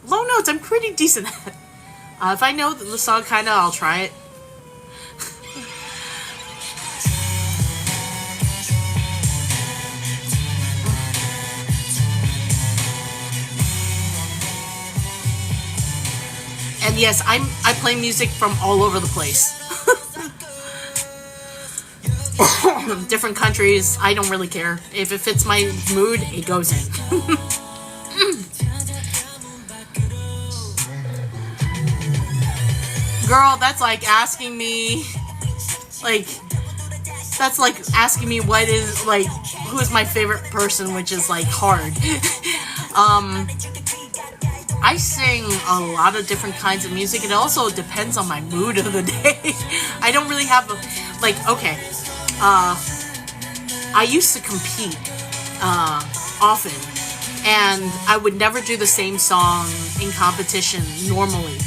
low notes I'm pretty decent at. If I know the song kinda, I'll try it. And yes, I play music from all over the place. Different countries, I don't really care. If it fits my mood, it goes in. Girl, that's like asking me, like, That's like asking me what is like who is my favorite person, which is like hard. I sing a lot of different kinds of music. It also depends on my mood of the day. I don't really have a like. Okay, I used to compete often, and I would never do the same song in competition normally.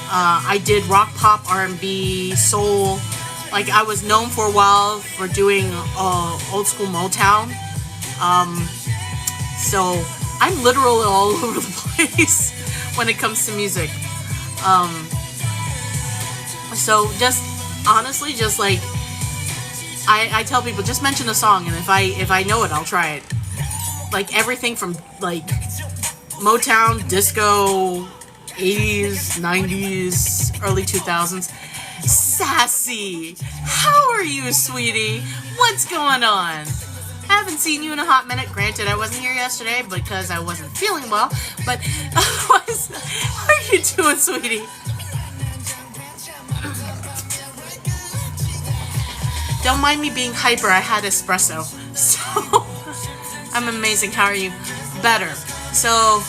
I did rock, pop, R&B, soul. Like I was known for a while for doing old school Motown. So I'm literally all over the place when it comes to music. So just honestly, just like I tell people, just mention a song, and if I know it, I'll try it. Like everything from like Motown, disco, 80s, 90s, early 2000s. Sassy, how are you, sweetie? What's going on? Haven't seen you in a hot minute. Granted, I wasn't here yesterday because I wasn't feeling well, but otherwise, how are you doing, sweetie? Don't mind me being hyper. I had espresso, so I'm amazing. How are you? Better. So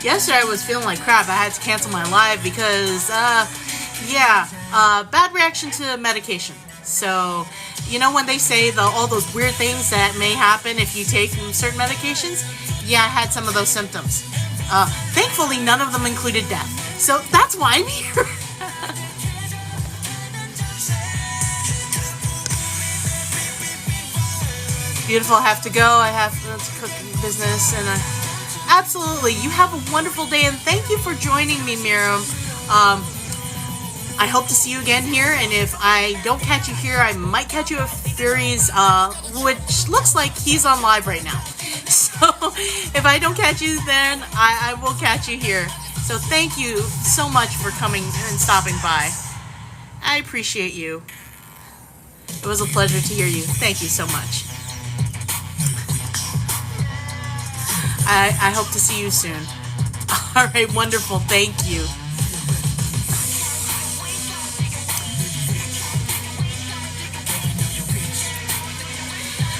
yesterday I was feeling like crap. I had to cancel my live because, bad reaction to medication. So, you know when they say all those weird things that may happen if you take certain medications? Yeah, I had some of those symptoms. Thankfully, none of them included death. So that's why I'm here. Beautiful, I have to go. I have to cook business, and absolutely. You have a wonderful day, and thank you for joining me, Miriam. I hope to see you again here, and if I don't catch you here, I might catch you at Fury's, which looks like he's on live right now. So if I don't catch you then, I will catch you here. So thank you so much for coming and stopping by. I appreciate you. It was a pleasure to hear you. Thank you so much. I hope to see you soon. All right, wonderful. Thank you.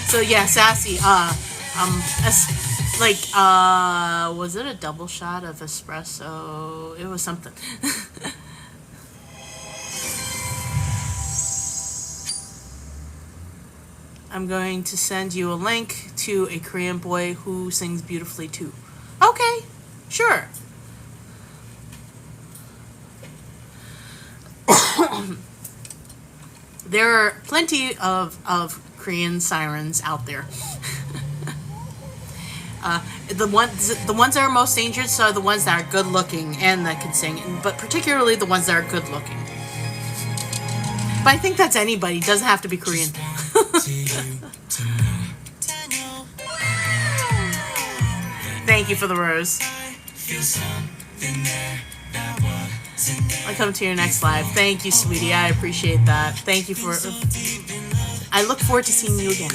So yeah, Sassy, was it a double shot of espresso? It was something. I'm going to send you a link to a Korean boy who sings beautifully too. Okay, sure. There are plenty of Korean sirens out there. The ones that are most dangerous are the ones that are good looking and that can sing, but particularly the ones that are good looking. But I think that's anybody. It doesn't have to be Korean. Thank you for the rose. I'll come to your next live. Thank you, sweetie. I appreciate that. Thank you for... I look forward to seeing you again.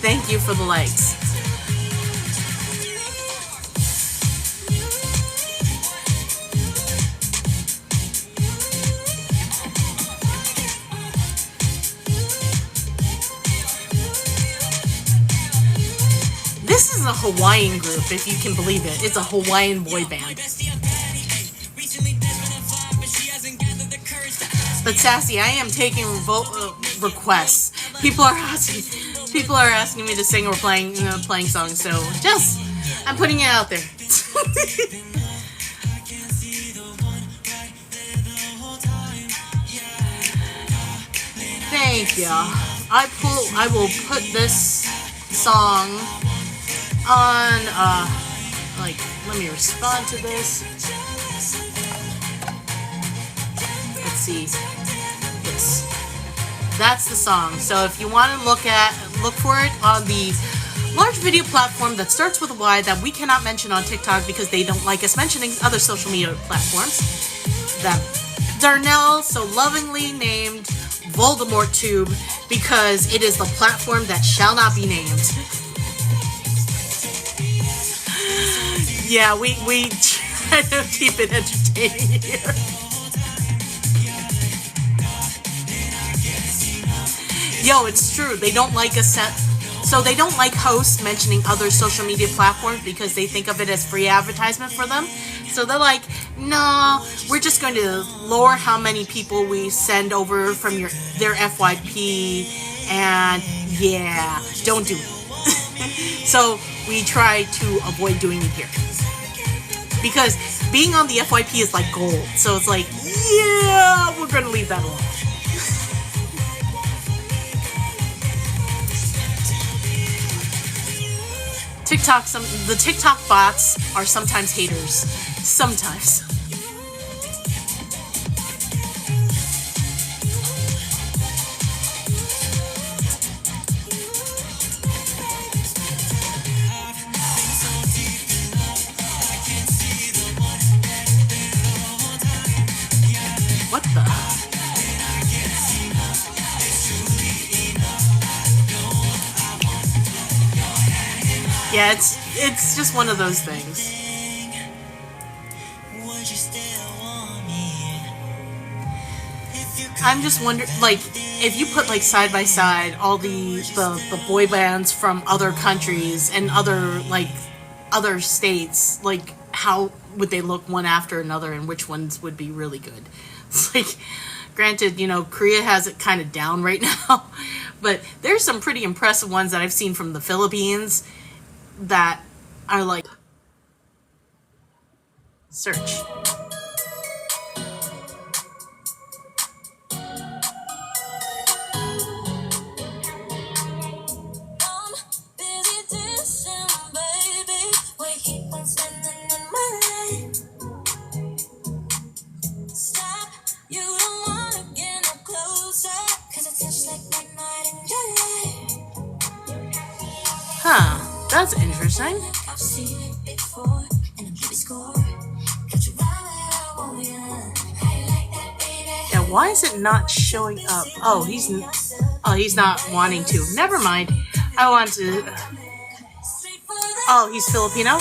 Thank you for the likes. This is a Hawaiian group, if you can believe it. It's a Hawaiian boy band. But Sassy, I am taking requests. People are asking me to sing or playing songs. So I'm putting it out there. Thank you. I will put this song on. Let me respond to this. Let's see. This. That's the song. So if you want to look for it on the Large video platform that starts with a Y that we cannot mention on TikTok because they don't like us mentioning other social media platforms. That Darnell so lovingly named Voldemort Tube because it is the platform that shall not be named. Yeah, we try to keep it entertaining here. Yo, it's true. They don't like us. So they don't like hosts mentioning other social media platforms because they think of it as free advertisement for them. So they're like, no, we're just going to lower how many people we send over from their FYP, and yeah, don't do it. So we try to avoid doing it here. Because being on the FYP is like gold. So it's like, yeah, we're going to leave that alone. The TikTok bots are sometimes haters. Sometimes. What the? Yeah, it's just one of those things. I'm just wondering, like, if you put like side by side all the boy bands from other countries and other states, like how would they look one after another, and which ones would be really good? It's like, granted, Korea has it kind of down right now, but there's some pretty impressive ones that I've seen from the Philippines that are like, search. Huh, that's interesting. Yeah, why is it not showing up? Oh, he's not wanting to. Never mind. I want to. Oh, he's Filipino?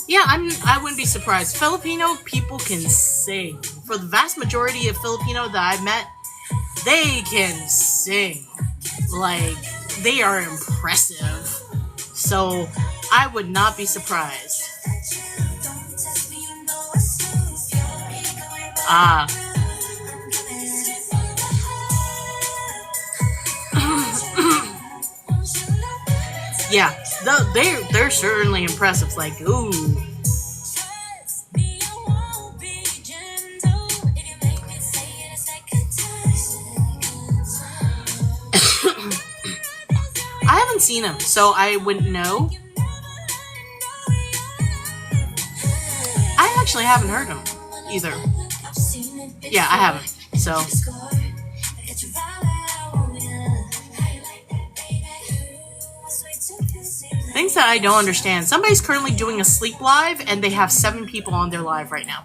Yeah, I wouldn't be surprised. Filipino people can sing. For the vast majority of Filipino that I've met, they can sing. Like, they are impressive. So, I would not be surprised. Yeah, they're certainly impressive. Like, ooh. I haven't seen him, so I wouldn't know. I actually haven't heard him either. Yeah, I haven't. So. Things that I don't understand. Somebody's currently doing a sleep live, and they have 7 people on their live right now.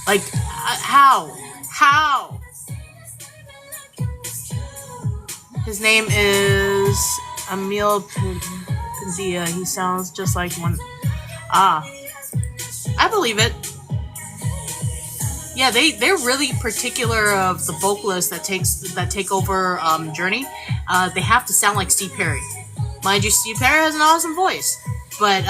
Like, how? How? His name is Emil Padilla. He sounds just like one. I believe it. Yeah, they're really particular of the vocalists that take over Journey. They have to sound like Steve Perry. Mind you, Steve Perry has an awesome voice, but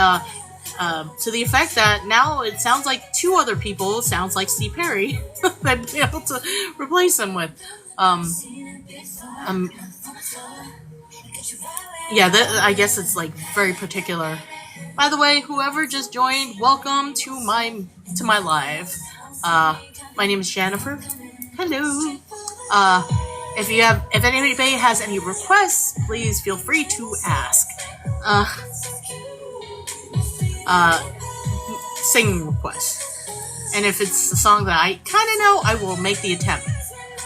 to the effect that now it sounds like 2 other people sounds like Steve Perry. They'd be able to replace him with. Yeah, I guess it's like very particular. By the way, whoever just joined, welcome to my live. My name is Janifer. Hello. If anybody has any requests, please feel free to ask. Singing requests. And if it's a song that I kind of know, I will make the attempt.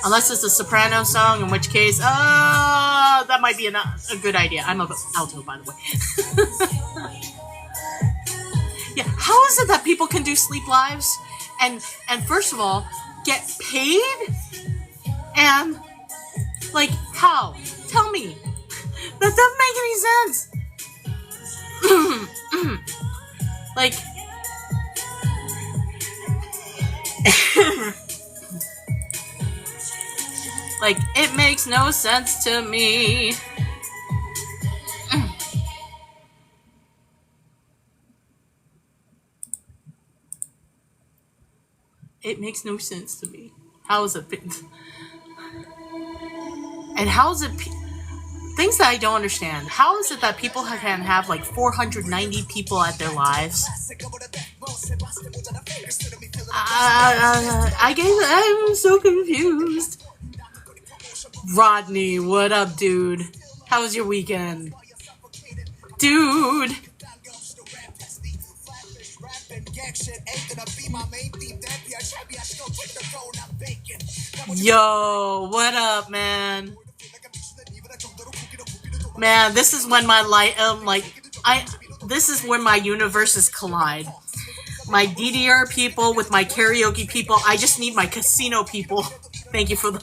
Unless it's a soprano song, in which case, that might be a good idea. I'm a alto, by the way. Yeah, how is it that people can do sleep lives and first of all get paid and like how? Tell me. That doesn't make any sense. Like like it makes no sense to me. It makes no sense to me. How is it? And how is it? Things that I don't understand. How is it that people can have like 490 people at their lives? I'm so confused. Rodney, what up, dude? How was your weekend? Dude. Yo, what up, man? Man, this is when my this is when my universes collide. My DDR people with my karaoke people. I just need my casino people. Thank you for the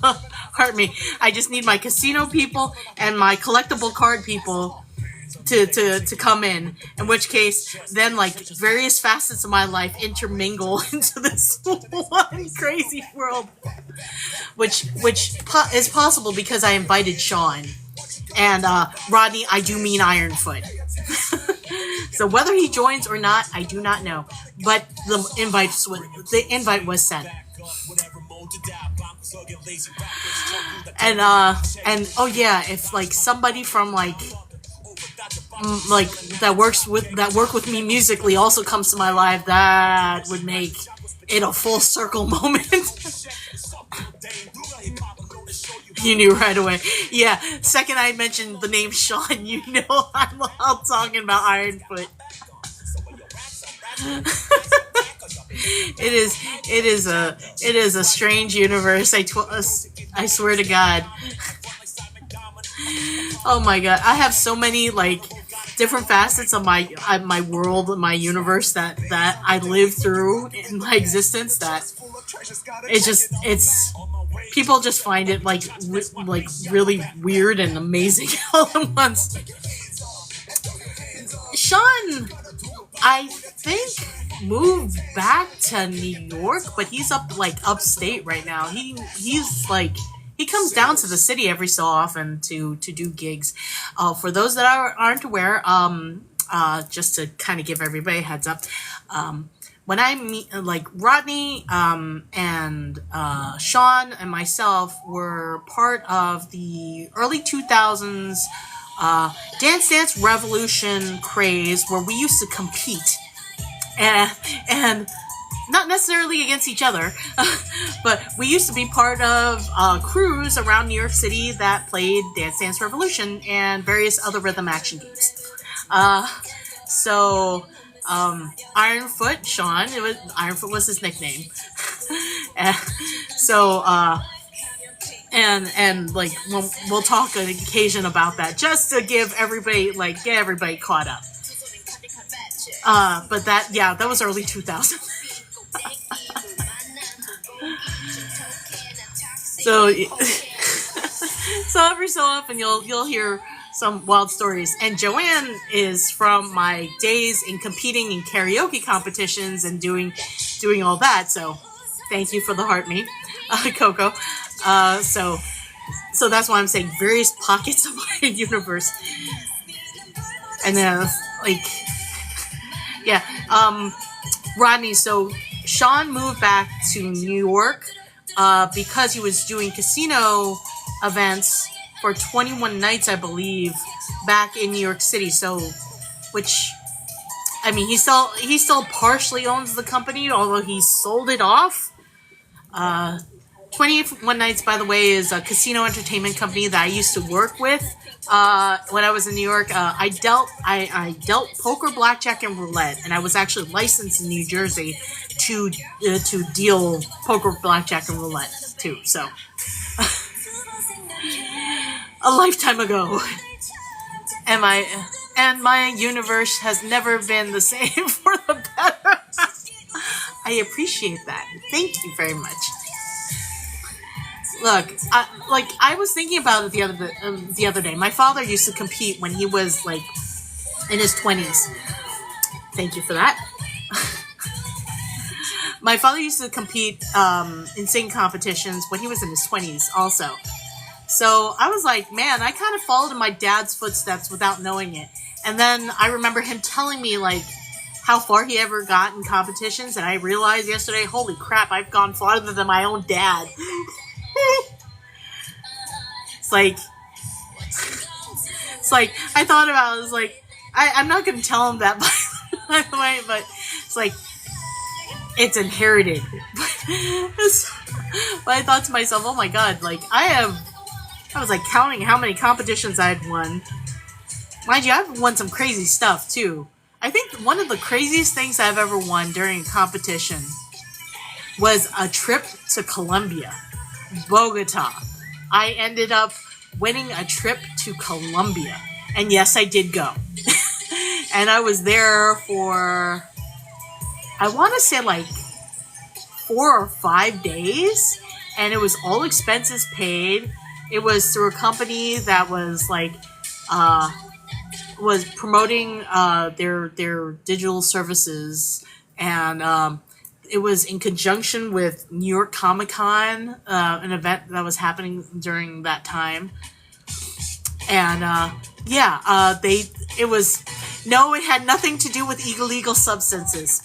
heart me. I just need my casino people and my collectible card people to come in which case then like various facets of my life intermingle into this one crazy world, which is possible because I invited Sean and Rodney. I do mean Ironfoot. So whether he joins or not, I do not know, but the invite was sent. And oh yeah, if like somebody from like that work with me musically also comes to my life, that would make it a full circle moment. You knew right away. Yeah, second I mentioned the name Sean, you know I'm talking about Ironfoot. It is a strange universe. I swear to God. Oh my God, I have so many like different facets of my world, my universe that I live through in my existence. That it's people just find it like really weird and amazing all at once. Sean, I think, moved back to New York, but he's upstate right now. He's like, he comes down to the city every so often to do gigs. For those that aren't aware, just to kind of give everybody a heads up, when I meet like Rodney and Sean and myself were part of the early 2000s Dance Revolution craze, where we used to compete and not necessarily against each other, but we used to be part of crews around New York City that played Dance Revolution and various other rhythm action games. So Ironfoot, Sean, Ironfoot was his nickname. So and like we'll talk on occasion about that, just to give everybody get everybody caught up. But that was early 2000s. So every so often you'll hear some wild stories. And Joanne is from my days in competing in karaoke competitions and doing all that. So thank you for the heart me, Coco. So that's why I'm saying various pockets of my universe. And then Rodney. So Sean moved back to New York because he was doing casino events for 21 nights, I believe, back in New York City. So, which, I mean, he still partially owns the company, although he sold it off. 21 Nights, by the way, is a casino entertainment company that I used to work with when I was in New York. I dealt poker, blackjack, and roulette, and I was actually licensed in New Jersey to deal poker, blackjack, and roulette too. So a lifetime ago. And my universe has never been the same for the better. I appreciate that. Thank you very much. Look, I was thinking about it the other day. My father used to compete when he was like in his 20s. Thank you for that. My father used to compete in singing competitions when he was in his 20s also. So I was like, man, I kind of followed in my dad's footsteps without knowing it. And then I remember him telling me like how far he ever got in competitions, and I realized yesterday, holy crap, I've gone farther than my own dad. It's like I thought about it, it's like I'm not gonna tell him that by the way, but it's like it's inherited. But I thought to myself, oh my god, like I was like counting how many competitions I had won. Mind you, I've won some crazy stuff too. I think one of the craziest things I've ever won during a competition was a trip to Colombia, Bogota. I ended up winning a trip to Colombia. And yes, I did go. And I was there for, I want to say like 4 or 5 days. And it was all expenses paid. It was through a company that was like, was promoting their digital services, and it was in conjunction with New York Comic Con, an event that was happening during that time. And it had nothing to do with illegal substances,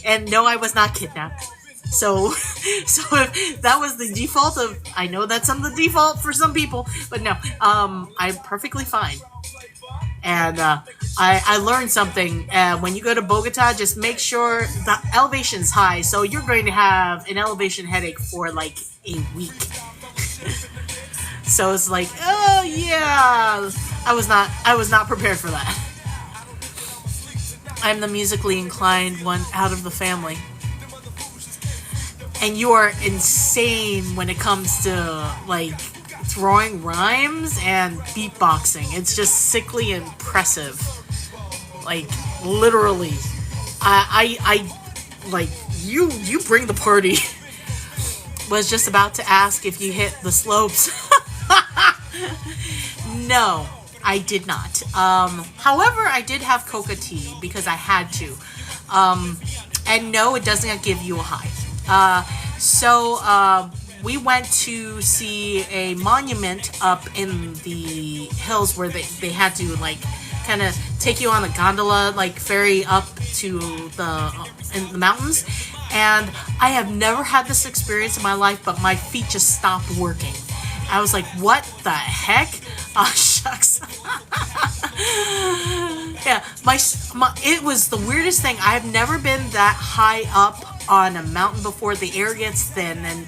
and no, I was not kidnapped. So if that was the default of, I know that's the default for some people, but no, I'm perfectly fine. And I learned something. When you go to Bogota, just make sure the elevation's high. So you're going to have an elevation headache for like a week. So it's like, oh yeah, I was not prepared for that. I'm the musically inclined one out of the family. And you are insane when it comes to like throwing rhymes and beatboxing. It's just sickly impressive. Like literally, I like you bring the party. Was just about to ask if you hit the slopes. No, I did not. However, I did have coca tea because I had to. And no, it doesn't give you a high. So we went to see a monument up in the hills where they had to like kind of take you on a gondola, like ferry up to in the mountains. And I have never had this experience in my life, but my feet just stopped working. I was like, what the heck? Oh, shucks. Yeah, it was the weirdest thing. I've never been that high up on a mountain before. The air gets thin, and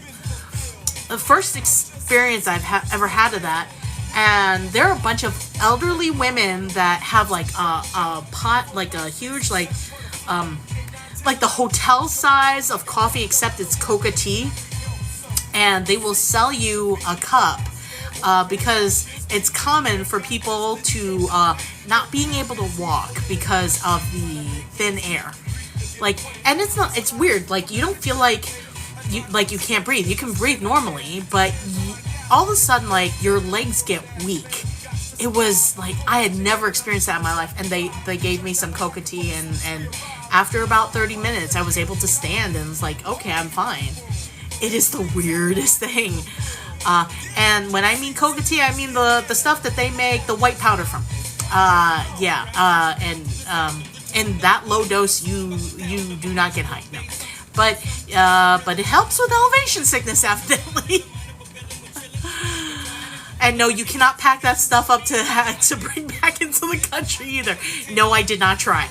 the first experience I've ever had of that. And there are a bunch of elderly women that have like a pot, like a huge, like the hotel size of coffee, except it's coca tea. And they will sell you a cup because it's common for people to not being able to walk because of the thin air. Like, and it's weird. Like, you don't feel like you can't breathe. You can breathe normally, but all of a sudden, like, your legs get weak. It was like I had never experienced that in my life. And they gave me some coca tea, and after about 30 minutes, I was able to stand, and it's like, okay, I'm fine. It is the weirdest thing. And when I mean coca tea, I mean the stuff that they make the white powder from. And that low dose, you do not get high. No, but it helps with elevation sickness, evidently. And no, you cannot pack that stuff up to bring back into the country either. No, I did not try.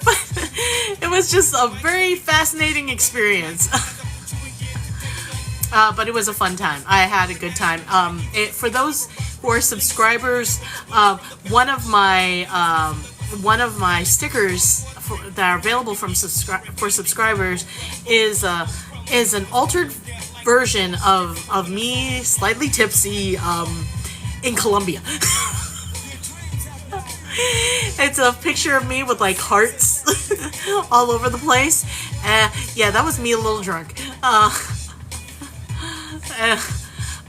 But it was just a very fascinating experience. But it was a fun time. I had a good time. For those who are subscribers, one of my one of my stickers that are available for subscribers is an altered version of me slightly tipsy in Colombia. It's a picture of me with like hearts all over the place. Yeah, that was me a little drunk.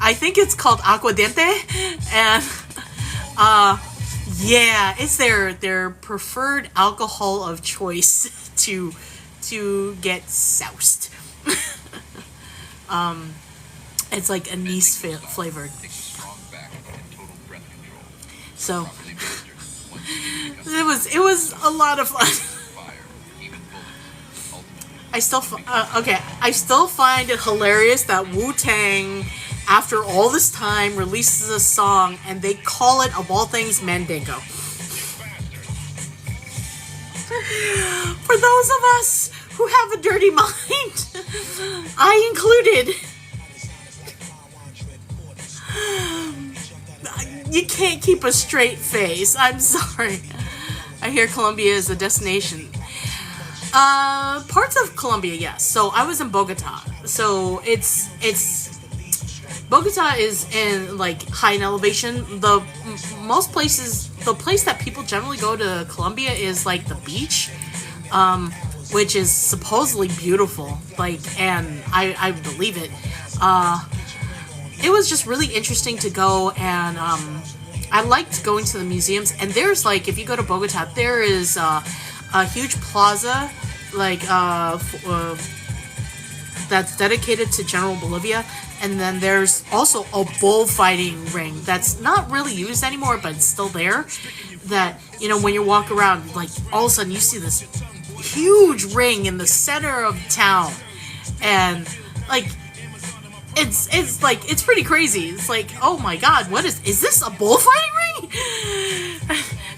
I think it's called Aguardiente, and yeah, it's their preferred alcohol of choice to get soused. It's like anise flavored. So it was a lot of fun. I still find it hilarious that Wu-Tang, after all this time, releases a song and they call it, of all things, Mandingo. For those of us who have a dirty mind, I included, you can't keep a straight face. I'm sorry. I hear Colombia is a destination. Parts of Colombia, yes. So I was in Bogota. So it's Bogota is in like high in elevation. The place that people generally go to Colombia is like the beach, which is supposedly beautiful. Like, and I believe it. It was just really interesting to go, and I liked going to the museums. And there's like, if you go to Bogota, there is a huge plaza like that's dedicated to General Bolivia, and then there's also a bullfighting ring that's not really used anymore, but it's still there. That, you know, when you walk around, like all of a sudden you see this huge ring in the center of town, and like it's like, it's pretty crazy. It's like, oh my god, what is this, a bullfighting ring?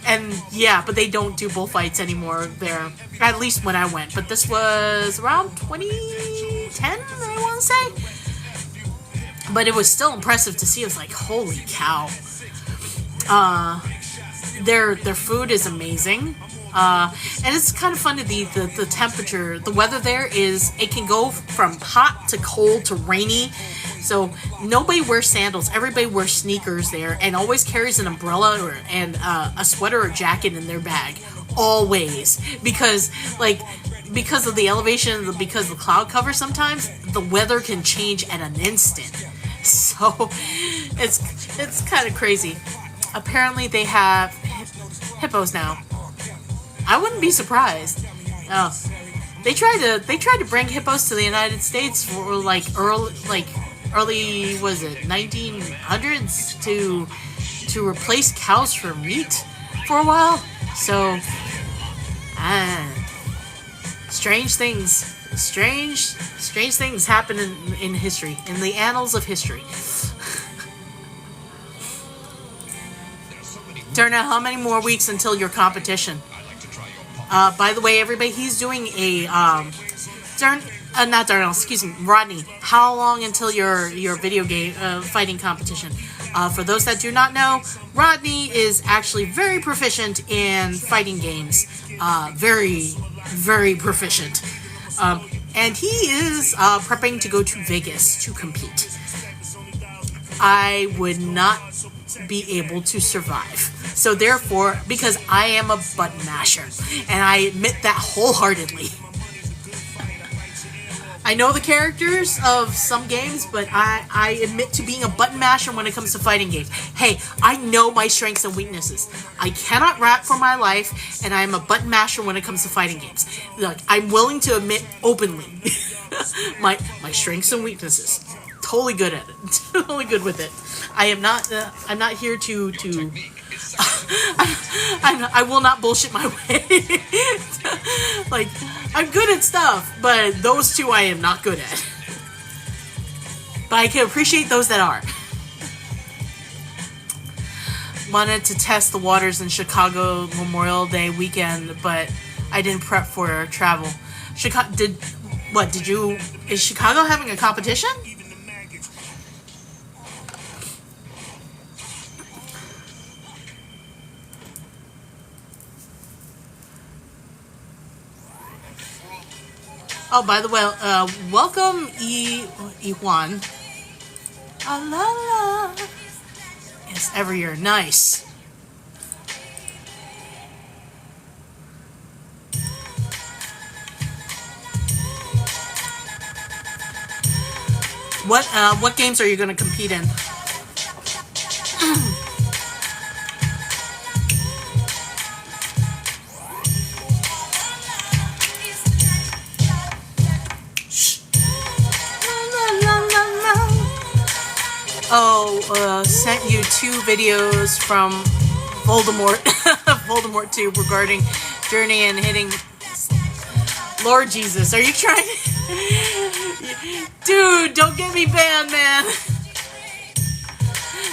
And yeah, but they don't do bullfights anymore there, at least when I went. But this was around 2010, I want to say. But it was still impressive to see. It was like, holy cow. Their food is amazing. And it's kind of fun to the temperature. The weather there is, it can go from hot to cold to rainy. So nobody wears sandals. Everybody wears sneakers there, and always carries an umbrella and a sweater or jacket in their bag, always, because of the elevation, because of the cloud cover. Sometimes the weather can change at an instant. So it's kind of crazy. Apparently they have hippos now. I wouldn't be surprised. They tried to bring hippos to the United States for early was it 1900s to replace cows for meat for a while. So strange things happen in history, in the annals of history. Darnell, how many more weeks until your competition? By the way, everybody, he's doing a not Darnell, excuse me, Rodney. How long until your video game fighting competition? For those that do not know, Rodney is actually very proficient in fighting games. Very, very proficient. And he is prepping to go to Vegas to compete. I would not be able to survive. So therefore, because I am a button masher, and I admit that wholeheartedly. I know the characters of some games, but I admit to being a button masher when it comes to fighting games. Hey, I know my strengths and weaknesses. I cannot rap for my life, and I am a button masher when it comes to fighting games. Look, I'm willing to admit openly my strengths and weaknesses. Totally good at it. Totally good with it. I'm not here to I will not bullshit my way. Like, I'm good at stuff, but those two I am not good at. But I can appreciate those that are. Wanted to test the waters in Chicago Memorial Day weekend, but I didn't prep for travel. Is Chicago having a competition? Oh, by the way, welcome Juan. Ah, la, la. Yes, every year. Nice. What games are you going to compete in? Sent you 2 videos from Voldemort, Voldemort 2 regarding Journey and hitting. Lord Jesus, are you trying? Dude, don't get me banned, man.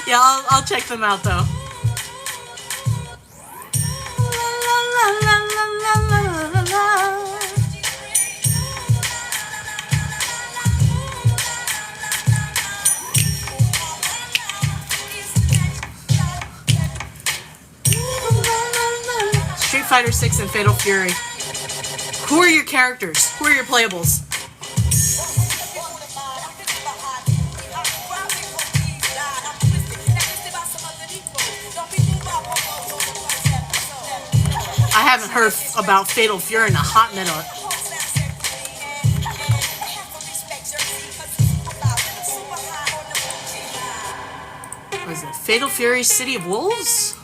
Yeah, I'll check them out though. Street Fighter 6 and Fatal Fury. Who are your characters? Who are your playables? I haven't heard about Fatal Fury in a hot minute. What is it? Fatal Fury City of Wolves?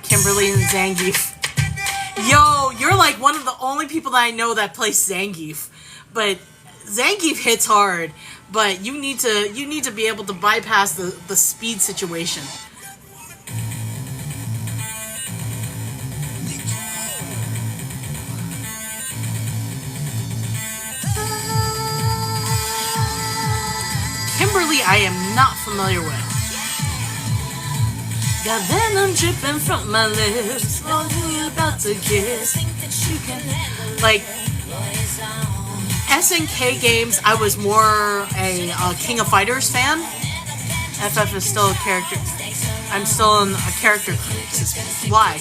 Kimberly and Zangief. Yo, you're like one of the only people that I know that plays Zangief. But Zangief hits hard, but you need to be able to bypass the speed situation. Kimberly, I am not familiar with. Got venom dripping from my lips. Oh, who you about to kiss? Like SNK games, I was more a King of Fighters fan. FF is still a character. I'm still in a character crisis. Why?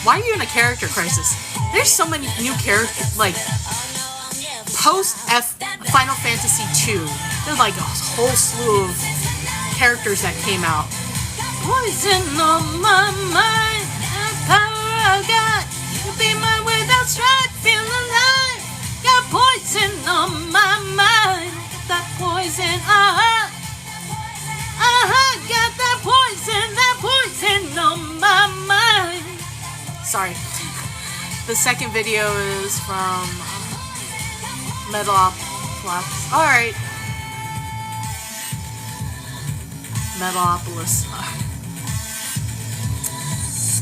Why are you in a character crisis? There's so many new characters. Like post Final Fantasy 2, there's like a whole slew of characters that came out. Poison on my mind, the power I got. You be mine without strife, feel alive. Got poison on my mind, that poison, got that poison on my mind. Sorry. The second video is from Metalopolis. Alright. Metalopolis.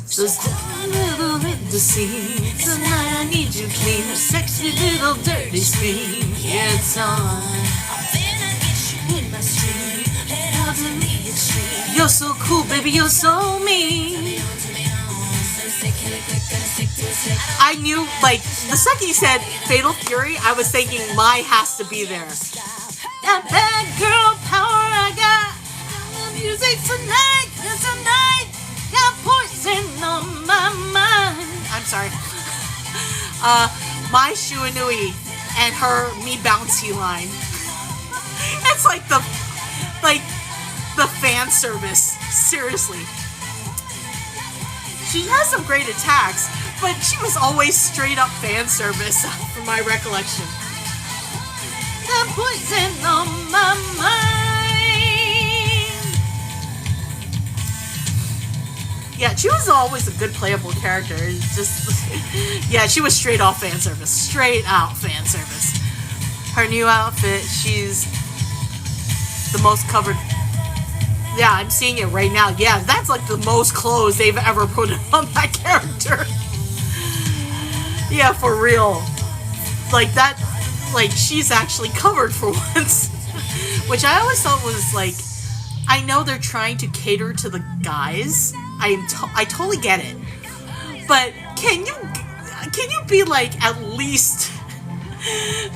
Just a little bit deceived. Tonight I need you clean. A sexy little dirty scream. Yeah, it's on. I'm finna get you in my stream. Head out to the extreme. You're so cool, baby, you're so mean. I knew, like, the second you said Fatal Fury, I was thinking my has to be there. That bad girl power I got. The music tonight, tonight. Got poison on my mind. I'm sorry. My Shuanui and her Me Bouncy line. That's like the fan service. Seriously. She has some great attacks, but she was always straight up fan service from my recollection. Got poison on my mind. Yeah, she was always a good playable character. It's just, yeah, she was straight off fan service. Straight out fan service. Her new outfit, she's the most covered. Yeah, I'm seeing it right now. Yeah, that's like the most clothes they've ever put on that character. Yeah, for real. Like that, like she's actually covered for once. Which I always thought was like, I know they're trying to cater to the guys, I totally get it. But can you be like at least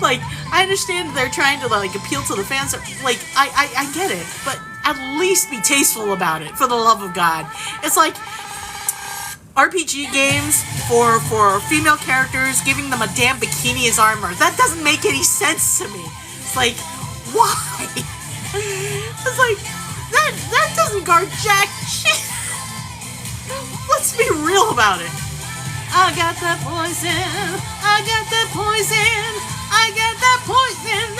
like, I understand they're trying to like appeal to the fans. Like, I get it, but at least be tasteful about it, for the love of God. It's like RPG games for female characters, giving them a damn bikini as armor. That doesn't make any sense to me. It's like, why? It's like, that doesn't guard jack shit. Let's be real about it. I got that poison. I got that poison. I got that poison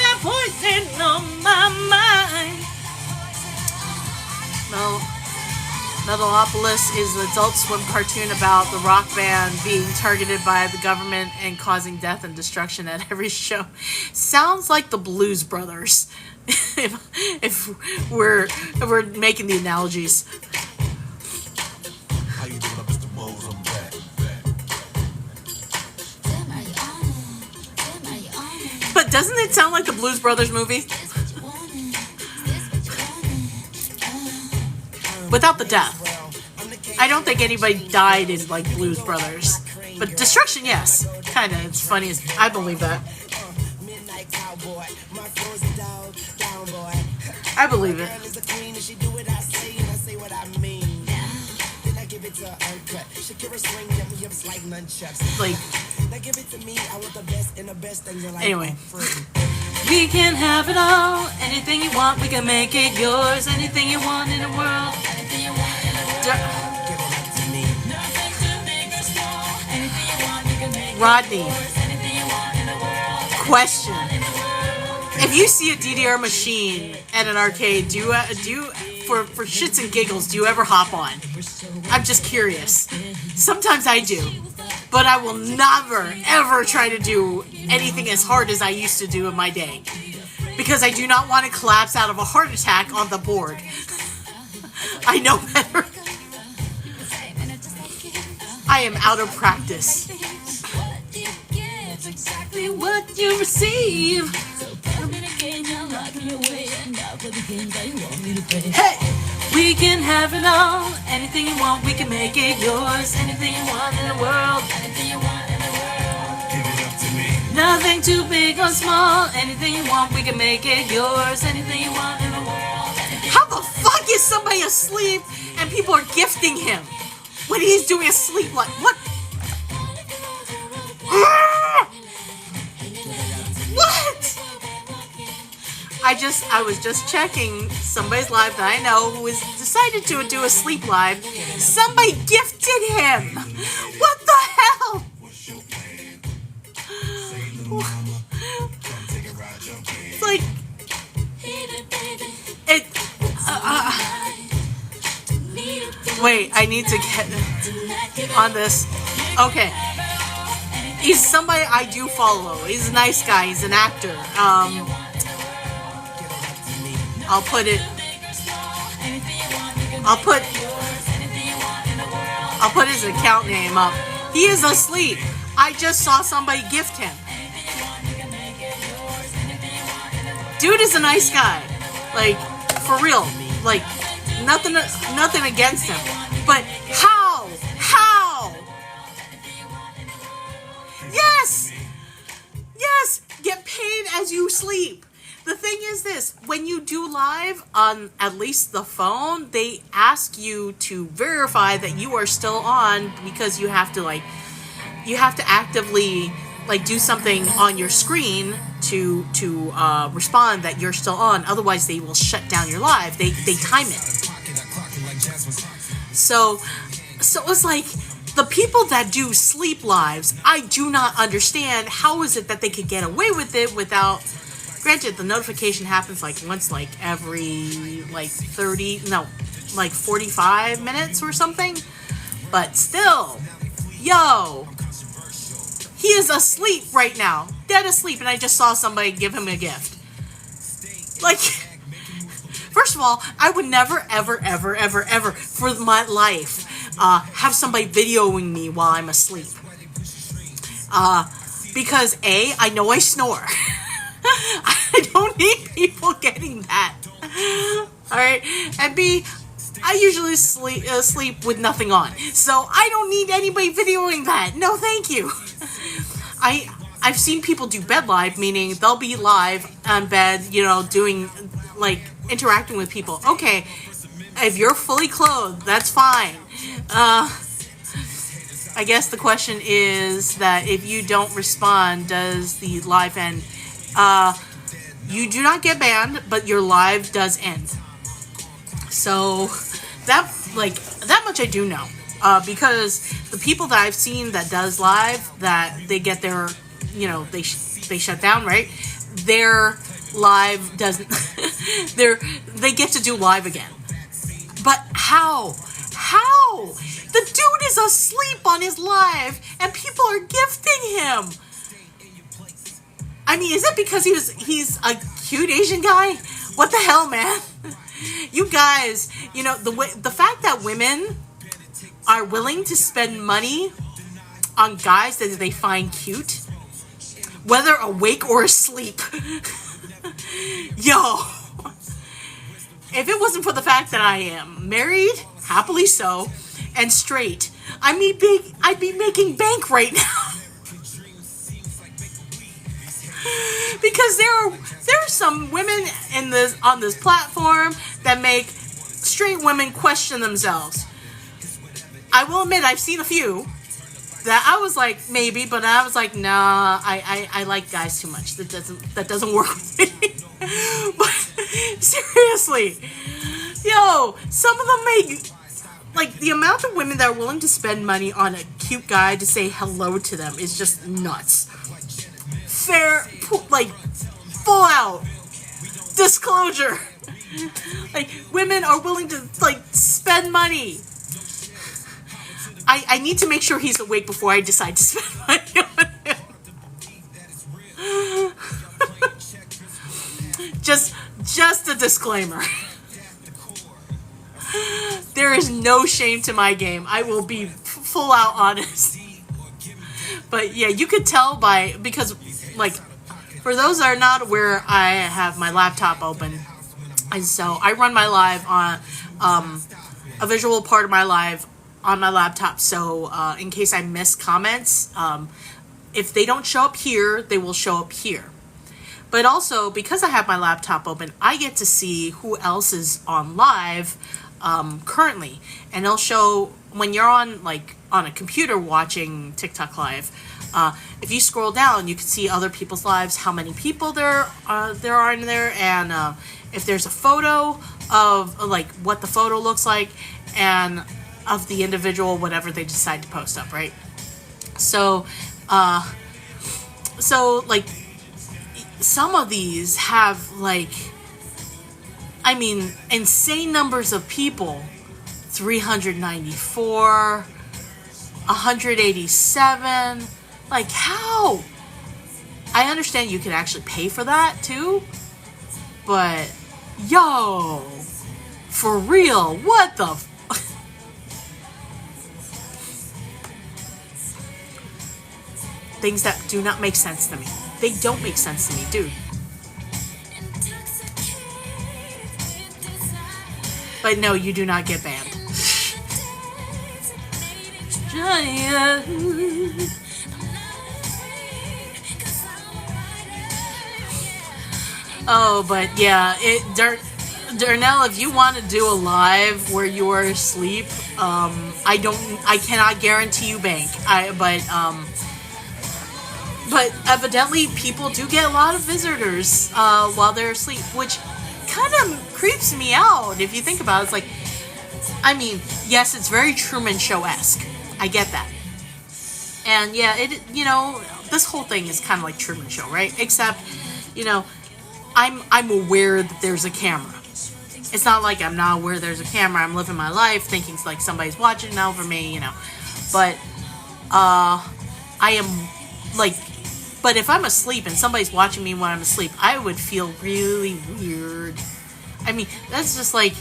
on my mind. Metalopolis is an Adult Swim cartoon about the rock band being targeted by the government and causing death and destruction at every show. Sounds like the Blues Brothers, if we're making the analogies. How you doing, Mr. Bowles? I'm back. But doesn't it sound like the Blues Brothers movie? Without the death. I don't think anybody died in like Blues Brothers. But destruction, yes. Kinda. It's funny as I believe that. I believe it. Like, anyway. We can have it all. Anything you want, we can make it yours. Anything you want in the world. Anything you want in the world. Rodney, question. If you see a DDR machine at an arcade, do you for shits and giggles, do you ever hop on? I'm just curious. Sometimes I do. But I will never, ever try to do anything as hard as I used to do in my day. Because I do not want to collapse out of a heart attack on the board. I know better. I am out of practice. Exactly what you receive. Hey! We can have it all. Anything you want, we can make it yours. Anything you want in the world. Anything you want in the world. Give it up to me. Nothing too big or small. Anything you want, we can make it yours. Anything you want in the world. How the fuck is somebody asleep and people are gifting him when he's doing a sleep like what? What? I was just checking somebody's live that I know who has decided to do a sleep live. Somebody gifted him. What the hell? It's like it. Wait, I need to get on this. Okay. He's somebody I do follow. He's a nice guy. He's an actor. I'll put his account name up. He is asleep. I just saw somebody gift him. Dude is a nice guy. Like, for real. Like, nothing against him. But how? Yes! Get paid as you sleep. The thing is this, when you do live on at least the phone, they ask you to verify that you are still on because you have to actively like do something on your screen to respond that you're still on. Otherwise, they will shut down your live. They time it. So it's like the people that do sleep lives, I do not understand how is it that they could get away with it without. Granted, the notification happens like once like every like 45 minutes or something. But still, yo, he is asleep right now, dead asleep, and I just saw somebody give him a gift. Like, first of all, I would never, ever, ever, ever, ever, for my life, have somebody videoing me while I'm asleep. Because A, I know I snore. I don't need people getting that. Alright? And B, I I usually sleep with nothing on, so I don't need anybody videoing that. No, thank you. I've seen people do bed live, meaning they'll be live on bed, doing like interacting with people. Okay, if you're fully clothed, that's fine. I guess the question is that if you don't respond, does the live end? You do not get banned, but your live does end. So that much I do know, because the people that I've seen that does live, that they get their, they shut down, right? Their live doesn't. They get to do live again. But how? How? The dude is asleep on his live, and people are gifting him. I mean, is it because he's a cute Asian guy? What the hell, man? You guys, the fact that women are willing to spend money on guys that they find cute, whether awake or asleep. Yo. If it wasn't for the fact that I am married, happily so, and straight, I'd be making bank right now. Because there are some women on this platform that make straight women question themselves. I will admit I've seen a few that I was like maybe, but I was like nah, I like guys too much. That doesn't work with me. But seriously, yo, some of them make like the amount of women that are willing to spend money on a cute guy to say hello to them is just nuts. Fair, like full out disclosure. Like women are willing to like spend money. I need to make sure he's awake before I decide to spend money on him. Just a disclaimer. There is no shame to my game. I will be full out honest. But yeah, you could tell because like for those that are not aware, I have my laptop open, and so I run my live on a visual part of my live on my laptop. So in case I miss comments, if they don't show up here, they will show up here. But also, because I have my laptop open, I get to see who else is on live currently. And it'll show when you're on a computer watching TikTok live. If you scroll down, you can see other people's lives, how many people there are in there, and if there's a photo of like what the photo looks like, and of the individual, whatever they decide to post up, right? So like some of these have insane numbers of people. 394, 187. Like, how? I understand you can actually pay for that too, but yo, for real, what the things that do not make sense to me. They don't make sense to me, dude. But no, you do not get banned. Oh, but yeah, Darnell, if you want to do a live where you are asleep, I cannot guarantee you bank. But evidently people do get a lot of visitors while they're asleep, which kind of creeps me out if you think about it. It's like, I mean, yes, it's very Truman Show-esque. I get that. And yeah, this whole thing is kind of like Truman Show, right? Except, I'm aware that there's a camera. It's not like I'm not aware there's a camera. I'm living my life thinking like somebody's watching over me, But I am like, but if I'm asleep and somebody's watching me when I'm asleep, I would feel really weird. I mean, that's just like,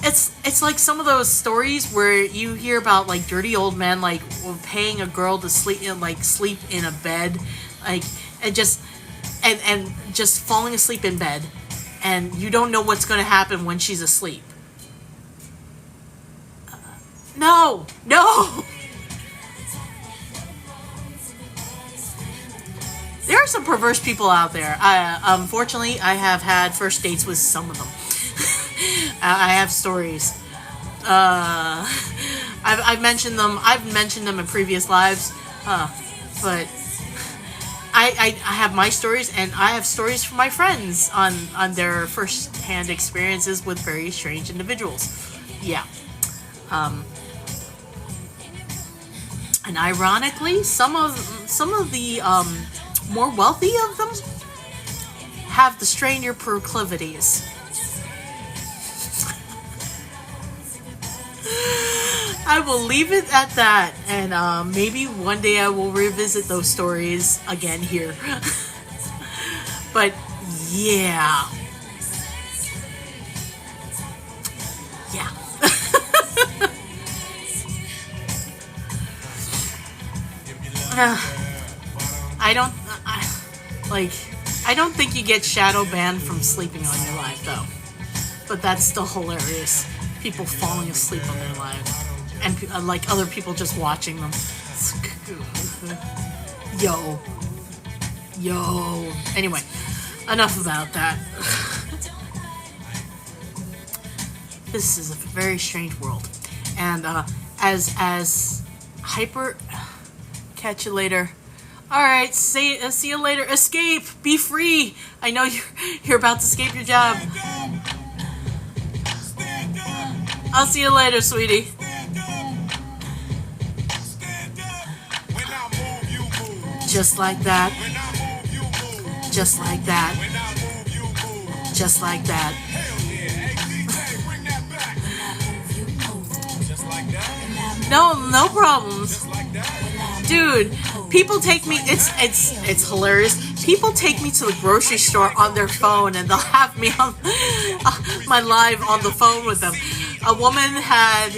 it's like some of those stories where you hear about like dirty old men like paying a girl to sleep in a bed, like and just falling asleep in bed, and you don't know what's going to happen when she's asleep. No, no. There are some perverse people out there. Unfortunately, I have had first dates with some of them. I have stories. I've mentioned them. I've mentioned them in previous lives. But I have my stories, and I have stories from my friends on their first-hand experiences with very strange individuals. Yeah. And ironically, some of the more wealthy of them have the stranger proclivities. I will leave it at that, and maybe one day I will revisit those stories again here. But yeah. Yeah. I don't think you get shadow banned from sleeping on your live though. But that's still hilarious. People falling asleep on their live. And like other people just watching them. Yo. Anyway, enough about that. This is a very strange world. And as hyper... Catch you later. Alright, see you later. Escape! Be free! I know you're about to escape your job. I'll see you later, sweetie. Just like that. Just like that. Just like that. No problems. Dude, people take me, it's hilarious. People take me to the grocery store on their phone, and they'll have me on my live on the phone with them. A woman had,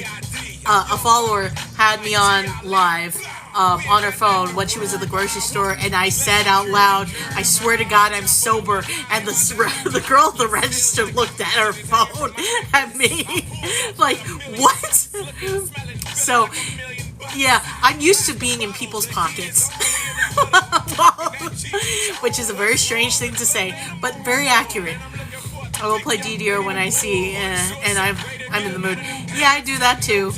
a follower had me on live on her phone when she was at the grocery store, and I said out loud, I swear to God I'm sober, and the girl at the register looked at her phone at me like, what? So yeah, I'm used to being in people's pockets. Which is a very strange thing to say, but very accurate. I will play DDR when I see, and I'm in the mood. Yeah, I do that too.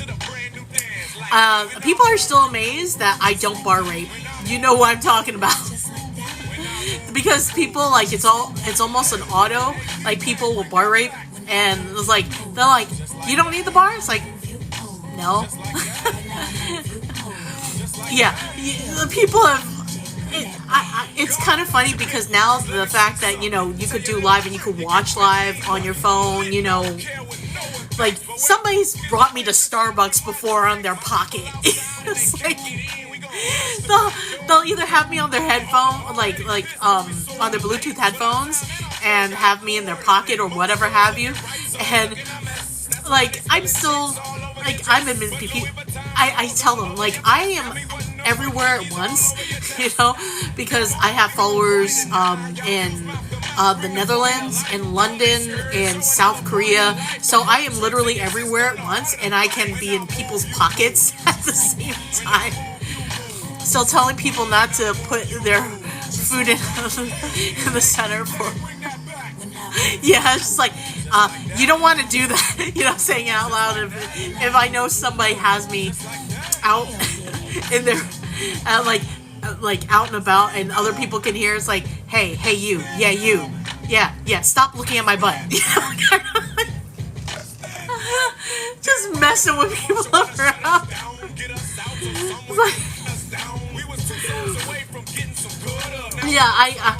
People are still amazed that I don't bar rape. You know what I'm talking about. Because people, like, it's almost an auto. Like, people will bar rape, and it's like, they're like, you don't need the bar? It's like, no. Yeah, people have... It's kind of funny because now the fact that, you know, you could do live and you could watch live on your phone, you know, like, somebody's brought me to Starbucks before on their pocket. It's like, they'll either have me on their headphone, like on their Bluetooth headphones, and have me in their pocket or whatever have you, and, like, I'm still, like, I tell them, like, I am everywhere at once, you know, because I have followers in the Netherlands, in London, in South Korea, so I am literally everywhere at once, and I can be in people's pockets at the same time. So telling people not to put their food in the center for... Yeah, it's just like, you don't want to do that, you know, saying it out loud. If I know somebody has me out in their, like out and about, and other people can hear, it's like, hey, you, yeah, stop looking at my butt. Just messing with people around. Like, yeah,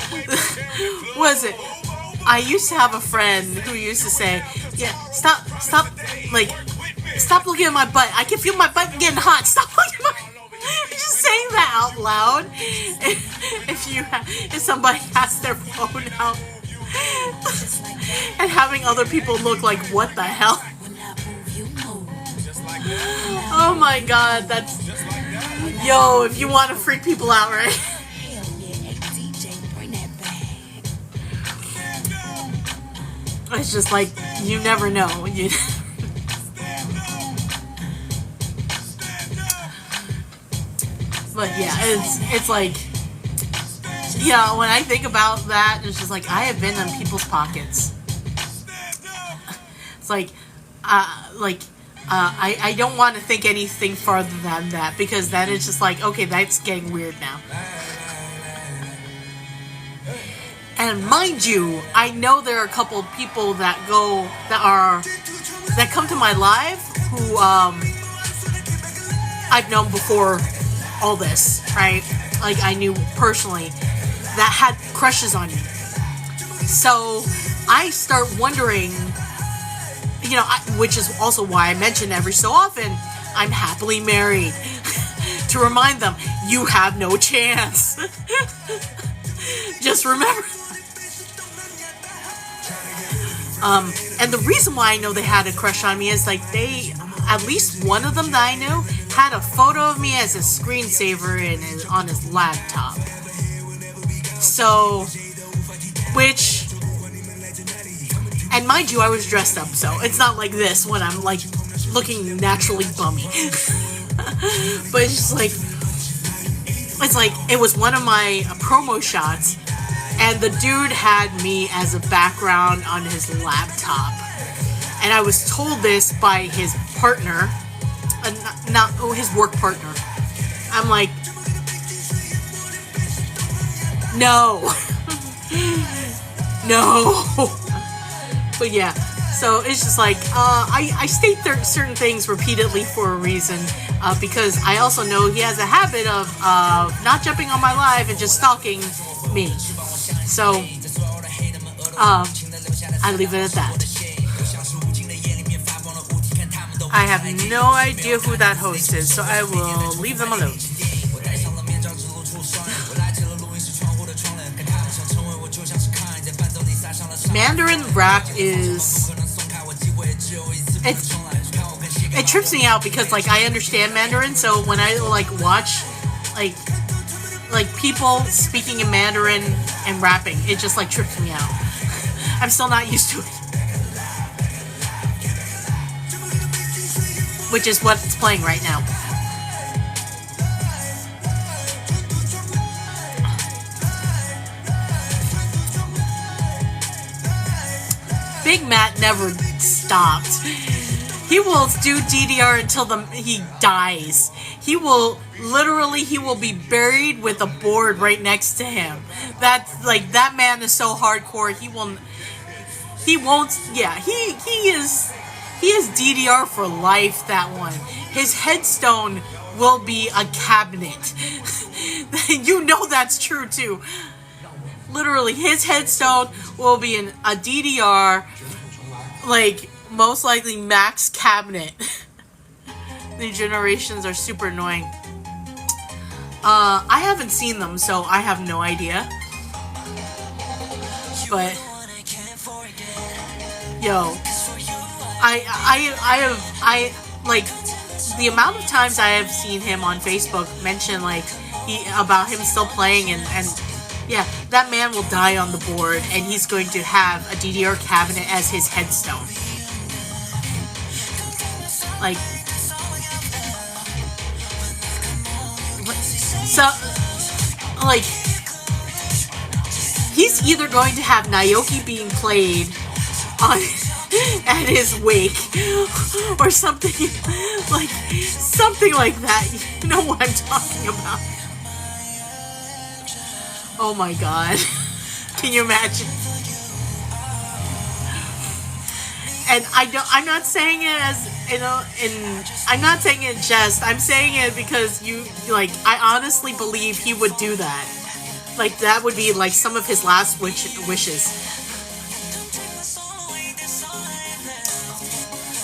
was it? I used to have a friend who used to say, yeah, stop looking at my butt. I can feel my butt getting hot. Stop looking at my... Just saying that out loud. If somebody has their phone out and having other people look like, what the hell? Oh my God, that's... Yo, if you want to freak people out, right? It's just like, you never know. But yeah, it's like, yeah, when I think about that, it's just like I have been in people's pockets. It's like, I don't want to think anything farther than that, because then it's just like, okay, that's getting weird now. And mind you, I know there are a couple people that come to my live who I've known before all this, right? Like I knew personally that had crushes on me. So I start wondering, you know, which is also why I mention every so often, I'm happily married. To remind them, you have no chance. Just remember. And the reason why I know they had a crush on me is like at least one of them that I knew had a photo of me as a screensaver on his laptop. So, and mind you, I was dressed up, so it's not like this when I'm like looking naturally bummy. But it's like it was one of my promo shots, and the dude had me as a background on his laptop, and I was told this by his partner, his work partner. I'm like, no. No. But yeah, so it's just like, I state certain things repeatedly for a reason, because I also know he has a habit of not jumping on my live and just stalking me. So, I leave it at that. I have no idea who that host is, so I will leave them alone. Mandarin rap it trips me out because like I understand Mandarin, so when I like watch like people speaking in Mandarin and rapping, it just like trips me out. I'm still not used to it. Which is what's playing right now. Big Matt never stopped. He will do DDR until he dies. He will be buried with a board right next to him. That's like, that man is so hardcore. He is DDR for life, that one. His headstone will be a cabinet. You know that's true too. Literally, his headstone will be a DDR, like, most likely max cabinet. The generations are super annoying. I haven't seen them, so I have no idea. But, yo, I like, the amount of times I have seen him on Facebook mention, like, about him still playing, and yeah, that man will die on the board, and he's going to have a DDR cabinet as his headstone. Like, so, like, he's either going to have Naoki being played at his wake, or something like that. You know what I'm talking about. Oh my god. Can you imagine? And I'm not saying it as, you know, I'm not saying it in jest. I'm saying it because I honestly believe he would do that. Like, that would be like some of his last wishes.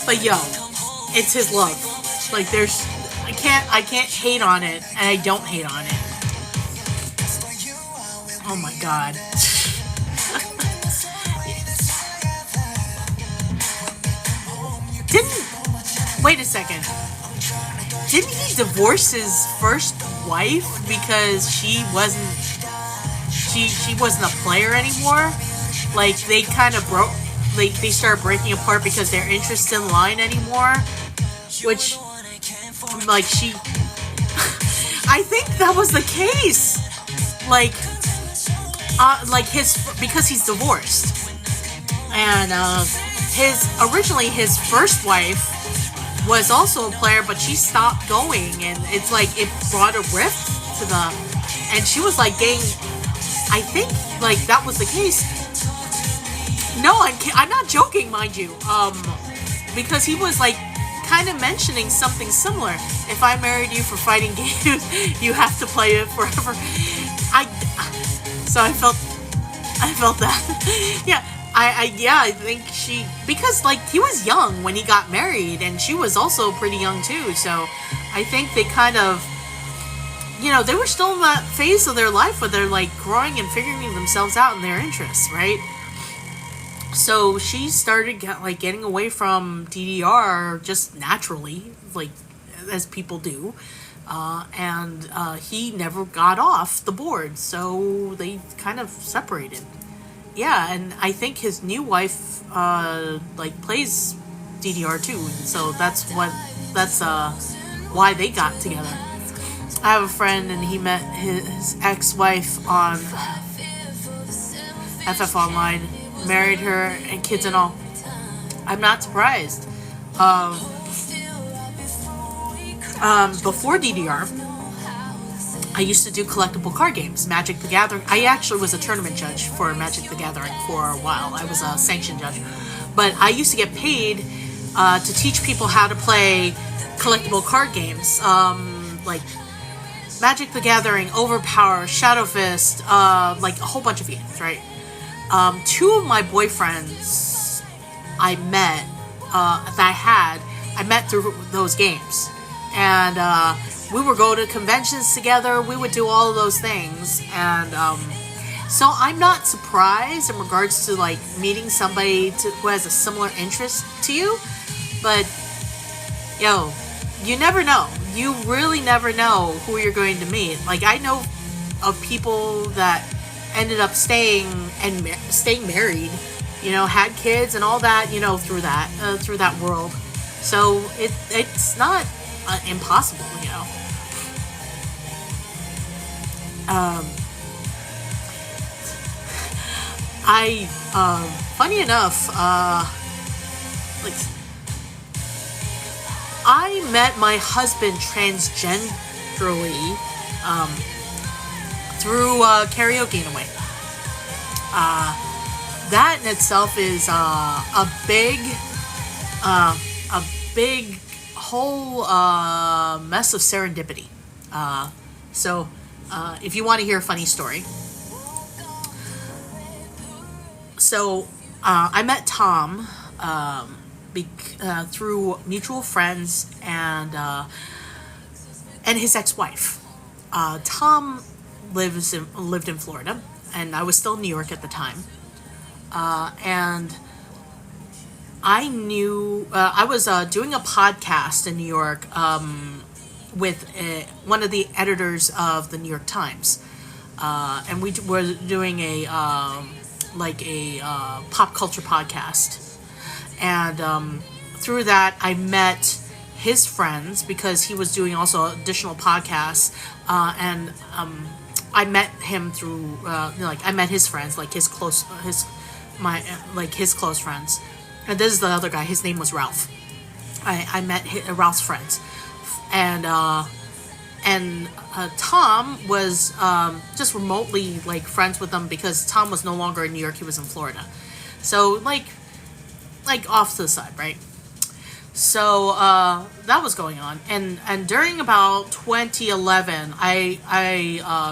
But yo, it's his love. Like, I can't hate on it, and I don't hate on it. Oh my god. Wait a second. Didn't he divorce his first wife because she wasn't a player anymore? Like, they kind of broke, like, they started breaking apart because their interests didn't align anymore. Which, like, I think that was the case. Like because he's divorced, and originally his first wife was also a player, but she stopped going, and it's like it brought a rift to them, and she was like getting. I think like that was the case. No, I'm not joking, mind you. Because he was like kind of mentioning something similar. If I married you for fighting games, you have to play it forever. So I felt that. Yeah, I think because like he was young when he got married, and she was also pretty young too. So I think they kind of, they were still in that phase of their life where they're like growing and figuring themselves out in their interests, right? So she started getting away from DDR just naturally, like as people do, and he never got off the board, so they kind of separated. Yeah, and I think his new wife plays DDR too, and so that's why they got together. I have a friend, and he met his ex-wife on FF Online. Married her and kids and all. I'm not surprised. Before DDR, I used to do collectible card games, Magic the Gathering. I actually was a tournament judge for Magic the Gathering for a while. I was a sanctioned judge. But I used to get paid to teach people how to play collectible card games, like Magic the Gathering, Overpower, Shadow Fist, like a whole bunch of games, right? Two of my boyfriends I met, I met through those games. And we would go to conventions together, we would do all of those things. And so I'm not surprised in regards to like meeting somebody who has a similar interest to you. But, you never know. You really never know who you're going to meet. Like, I know of people that ended up staying married, had kids and all that, through that world. So it's not impossible, funny enough, I met my husband transgenderally, through karaoke in a way. That in itself is a big whole mess of serendipity. So if you want to hear a funny story, so I met Tom through mutual friends and his ex-wife. Tom lived in Florida, and I was still in New York at the time. And I knew I was doing a podcast in New York with one of the editors of the New York Times, and we were doing a pop culture podcast. And through that, I met his friends because he was doing also additional podcasts, and I met him through I met his friends, like his close friends. And this is the other guy. His name was Ralph. I met Ralph's friends, and Tom was just remotely friends with them because Tom was no longer in New York. He was in Florida, so like off to the side, right? So that was going on, and during about 2011, I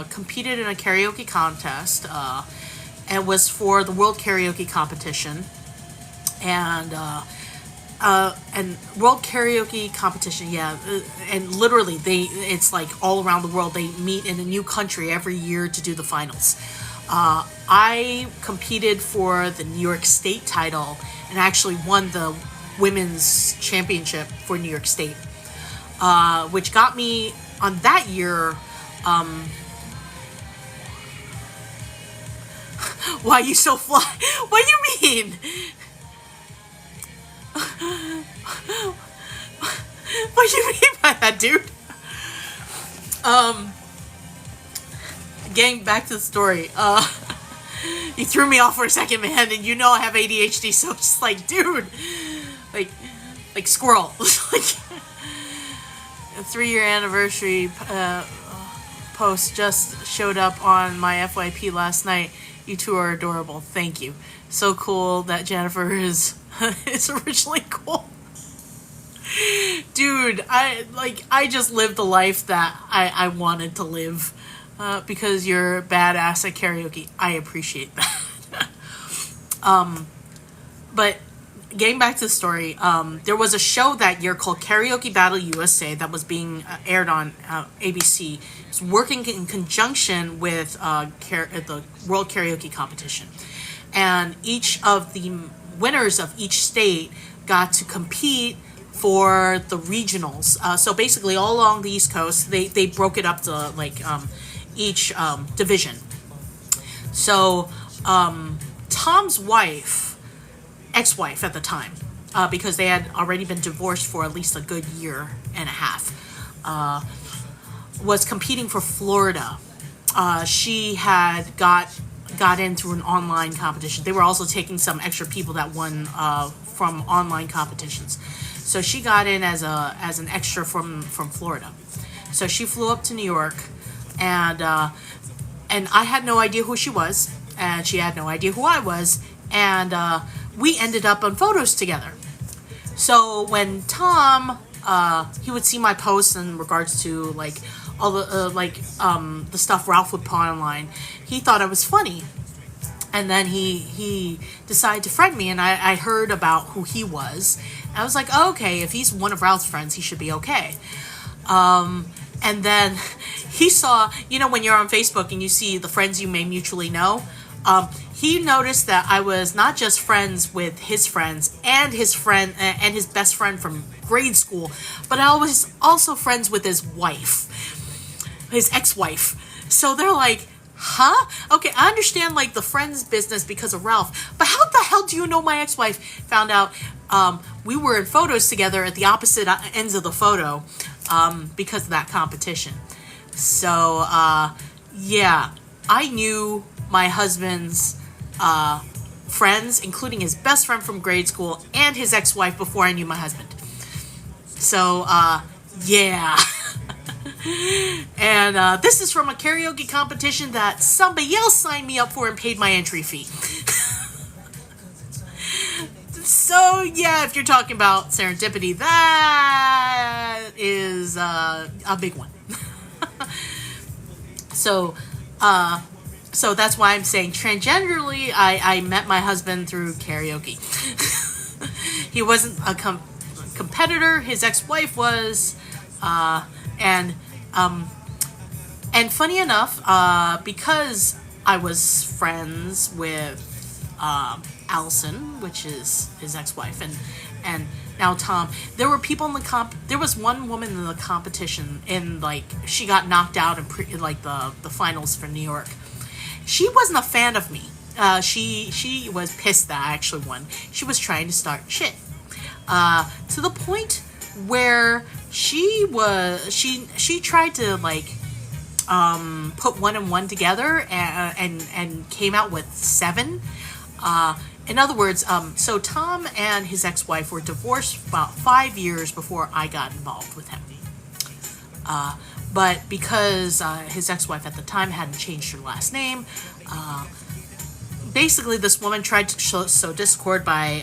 competed in a karaoke contest. It was for the World Karaoke Competition, and World Karaoke Competition, yeah, and literally it's like all around the world. They meet in a new country every year to do the finals. I competed for the New York State title and actually won the women's championship for New York State, which got me on that year. Why you so fly? What do you mean? What do you mean by that, dude? Getting back to the story. You threw me off for a second, man, and you know I have ADHD, so it's just like, dude, like squirrel. Like, a 3-year anniversary post just showed up on my FYP last night. You two are adorable. Thank you. So cool that Jennifer is originally cool. Dude, I just lived the life that I wanted to live. Because you're badass at karaoke. I appreciate that. But getting back to the story, there was a show that year called Karaoke Battle USA that was being aired on ABC. It was working in conjunction with the World Karaoke Competition. And each of the winners of each state got to compete for the regionals. So basically all along the East Coast, they broke it up to each division. So Tom's ex-wife at the time, because they had already been divorced for at least a good year and a half, was competing for Florida. She had got in through an online competition. They were also taking some extra people that won from online competitions. So she got in as an extra from Florida. So she flew up to New York. And I had no idea who she was, and she had no idea who I was, and we ended up on photos together. So when Tom, he would see my posts in regards to all the the stuff Ralph would put online, he thought I was funny, and then he decided to friend me, and I heard about who he was. And I was like, oh, okay, if he's one of Ralph's friends, he should be okay. And then he saw, when you're on Facebook and you see the friends you may mutually know, he noticed that I was not just friends with his friends and his best friend from grade school, but I was also friends with his wife, his ex-wife. So they're like, huh? Okay, I understand the friends business because of Ralph, but how the hell do you know my ex-wife? Found out we were in photos together at the opposite ends of the photo. Because of that competition. So, yeah, I knew my husband's friends, including his best friend from grade school and his ex-wife, before I knew my husband. So, yeah. And this is from a karaoke competition that somebody else signed me up for and paid my entry fee. So, yeah, if you're talking about serendipity, that is a big one. So that's why I'm saying transgenderly, I met my husband through karaoke. He wasn't a competitor. His ex-wife was. And funny enough, because I was friends with Allison, which is his ex-wife, and now Tom, there were people in the there was one woman in the competition, and she got knocked out in the finals for New York. She wasn't a fan of me. She was pissed that I actually won. She was trying to start shit, to the point where she tried to put one and one together and came out with 7. In other words, so Tom and his ex-wife were divorced about 5 years before I got involved with him. But because his ex-wife at the time hadn't changed her last name, basically this woman tried to sow discord by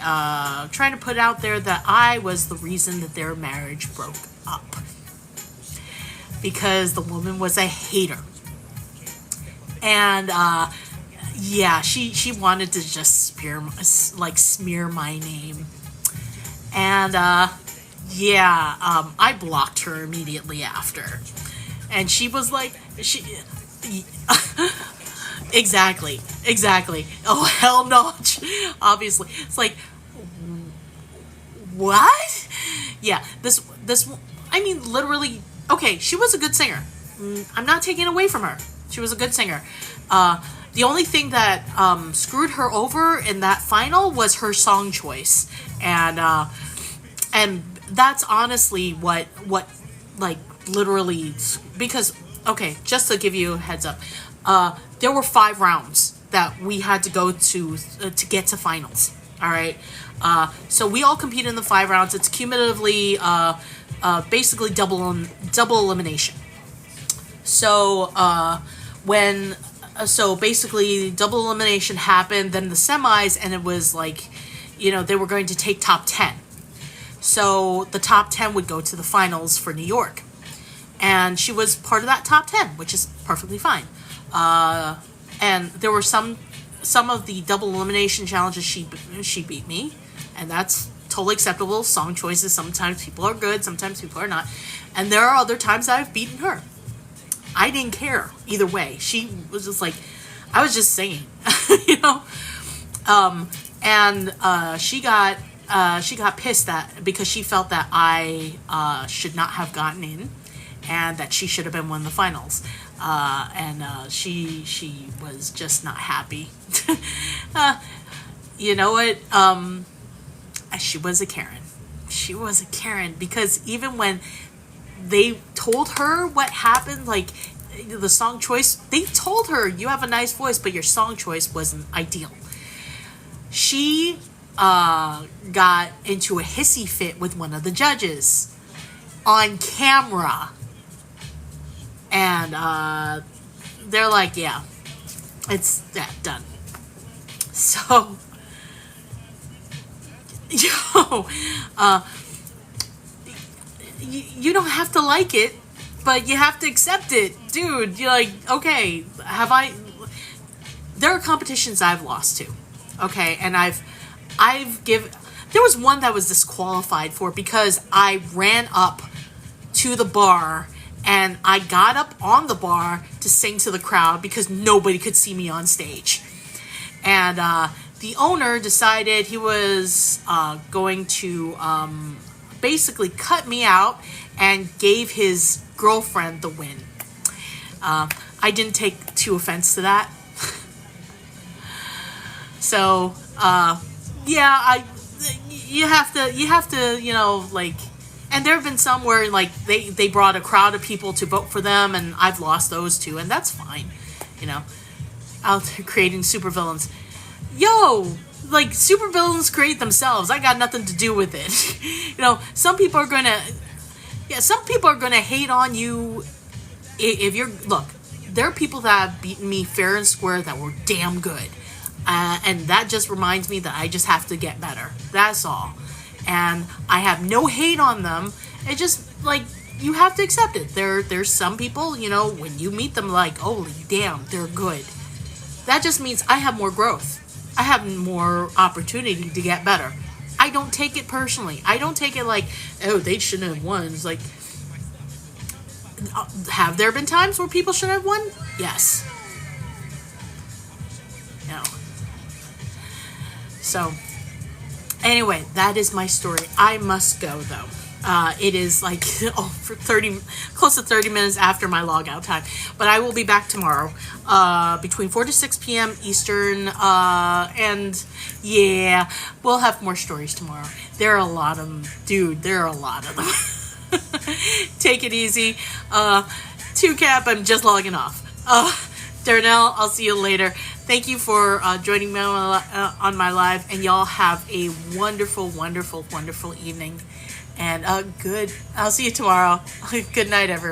trying to put out there that I was the reason that their marriage broke up. Because the woman was a hater. And yeah, she wanted to just smear my name. And yeah, I blocked her immediately after. And she was like, exactly. Oh, hell no. Obviously. It's like, what? Yeah, this, I mean, literally, okay, she was a good singer. I'm not taking it away from her. She was a good singer. The only thing that screwed her over in that final was her song choice. And that's honestly what literally, because okay, just to give you a heads up, there were 5 rounds that we had to go to get to finals. All right, so we all competed in the 5 rounds. It's cumulatively basically double elimination. So so basically double elimination happened, then the semis, and it was like, they were going to take top 10. So the top 10 would go to the finals for New York. And she was part of that top 10, which is perfectly fine. And there were some of the double elimination challenges she beat me, and that's totally acceptable. Song choices, sometimes people are good, sometimes people are not. And there are other times I've beaten her. I didn't care either way. She was just like, I was just singing, and she got pissed because she felt that I should not have gotten in, and that she should have been one of the finals. And she was just not happy. You know what? She was a Karen. She was a Karen, because even when they told her what happened, like the song choice, they told her, you have a nice voice, but your song choice wasn't ideal. She got into a hissy fit with one of the judges on camera. And they're like, yeah, it's done. So, you don't have to like it, but you have to accept it. Dude, you're like, okay, there are competitions I've lost to, okay, and there was one that was disqualified for because I ran up to the bar and I got up on the bar to sing to the crowd because nobody could see me on stage. And the owner decided he was going to basically cut me out and gave his girlfriend the win. I didn't take too offense to that. So, yeah, you have to, like, and there have been some where, like, they brought a crowd of people to vote for them, and I've lost those too, and that's fine, out there creating supervillains. Yo, like, supervillains create themselves. I got nothing to do with it. Some people are gonna hate on you if you're, look, there are people that have beaten me fair and square that were damn good. And that just reminds me that I just have to get better. That's all. And I have no hate on them. It just, like, you have to accept it. There's some people, when you meet them, like, holy damn, they're good. That just means I have more growth. I have more opportunity to get better. I don't take it personally. I don't take it like, oh, they shouldn't have won. It's like, have there been times where people should have won? Yes. No. So, anyway, that is my story. I must go, though. It is like for close to 30 minutes after my log out time. But I will be back tomorrow between 4 to 6 p.m. Eastern. And yeah, we'll have more stories tomorrow. There are a lot of them. Dude, there are a lot of them. Take it easy. 2Cap, I'm just logging off. Darnell, I'll see you later. Thank you for joining me on my live. And y'all have a wonderful, wonderful, wonderful evening. And I'll see you tomorrow. Good night, everyone.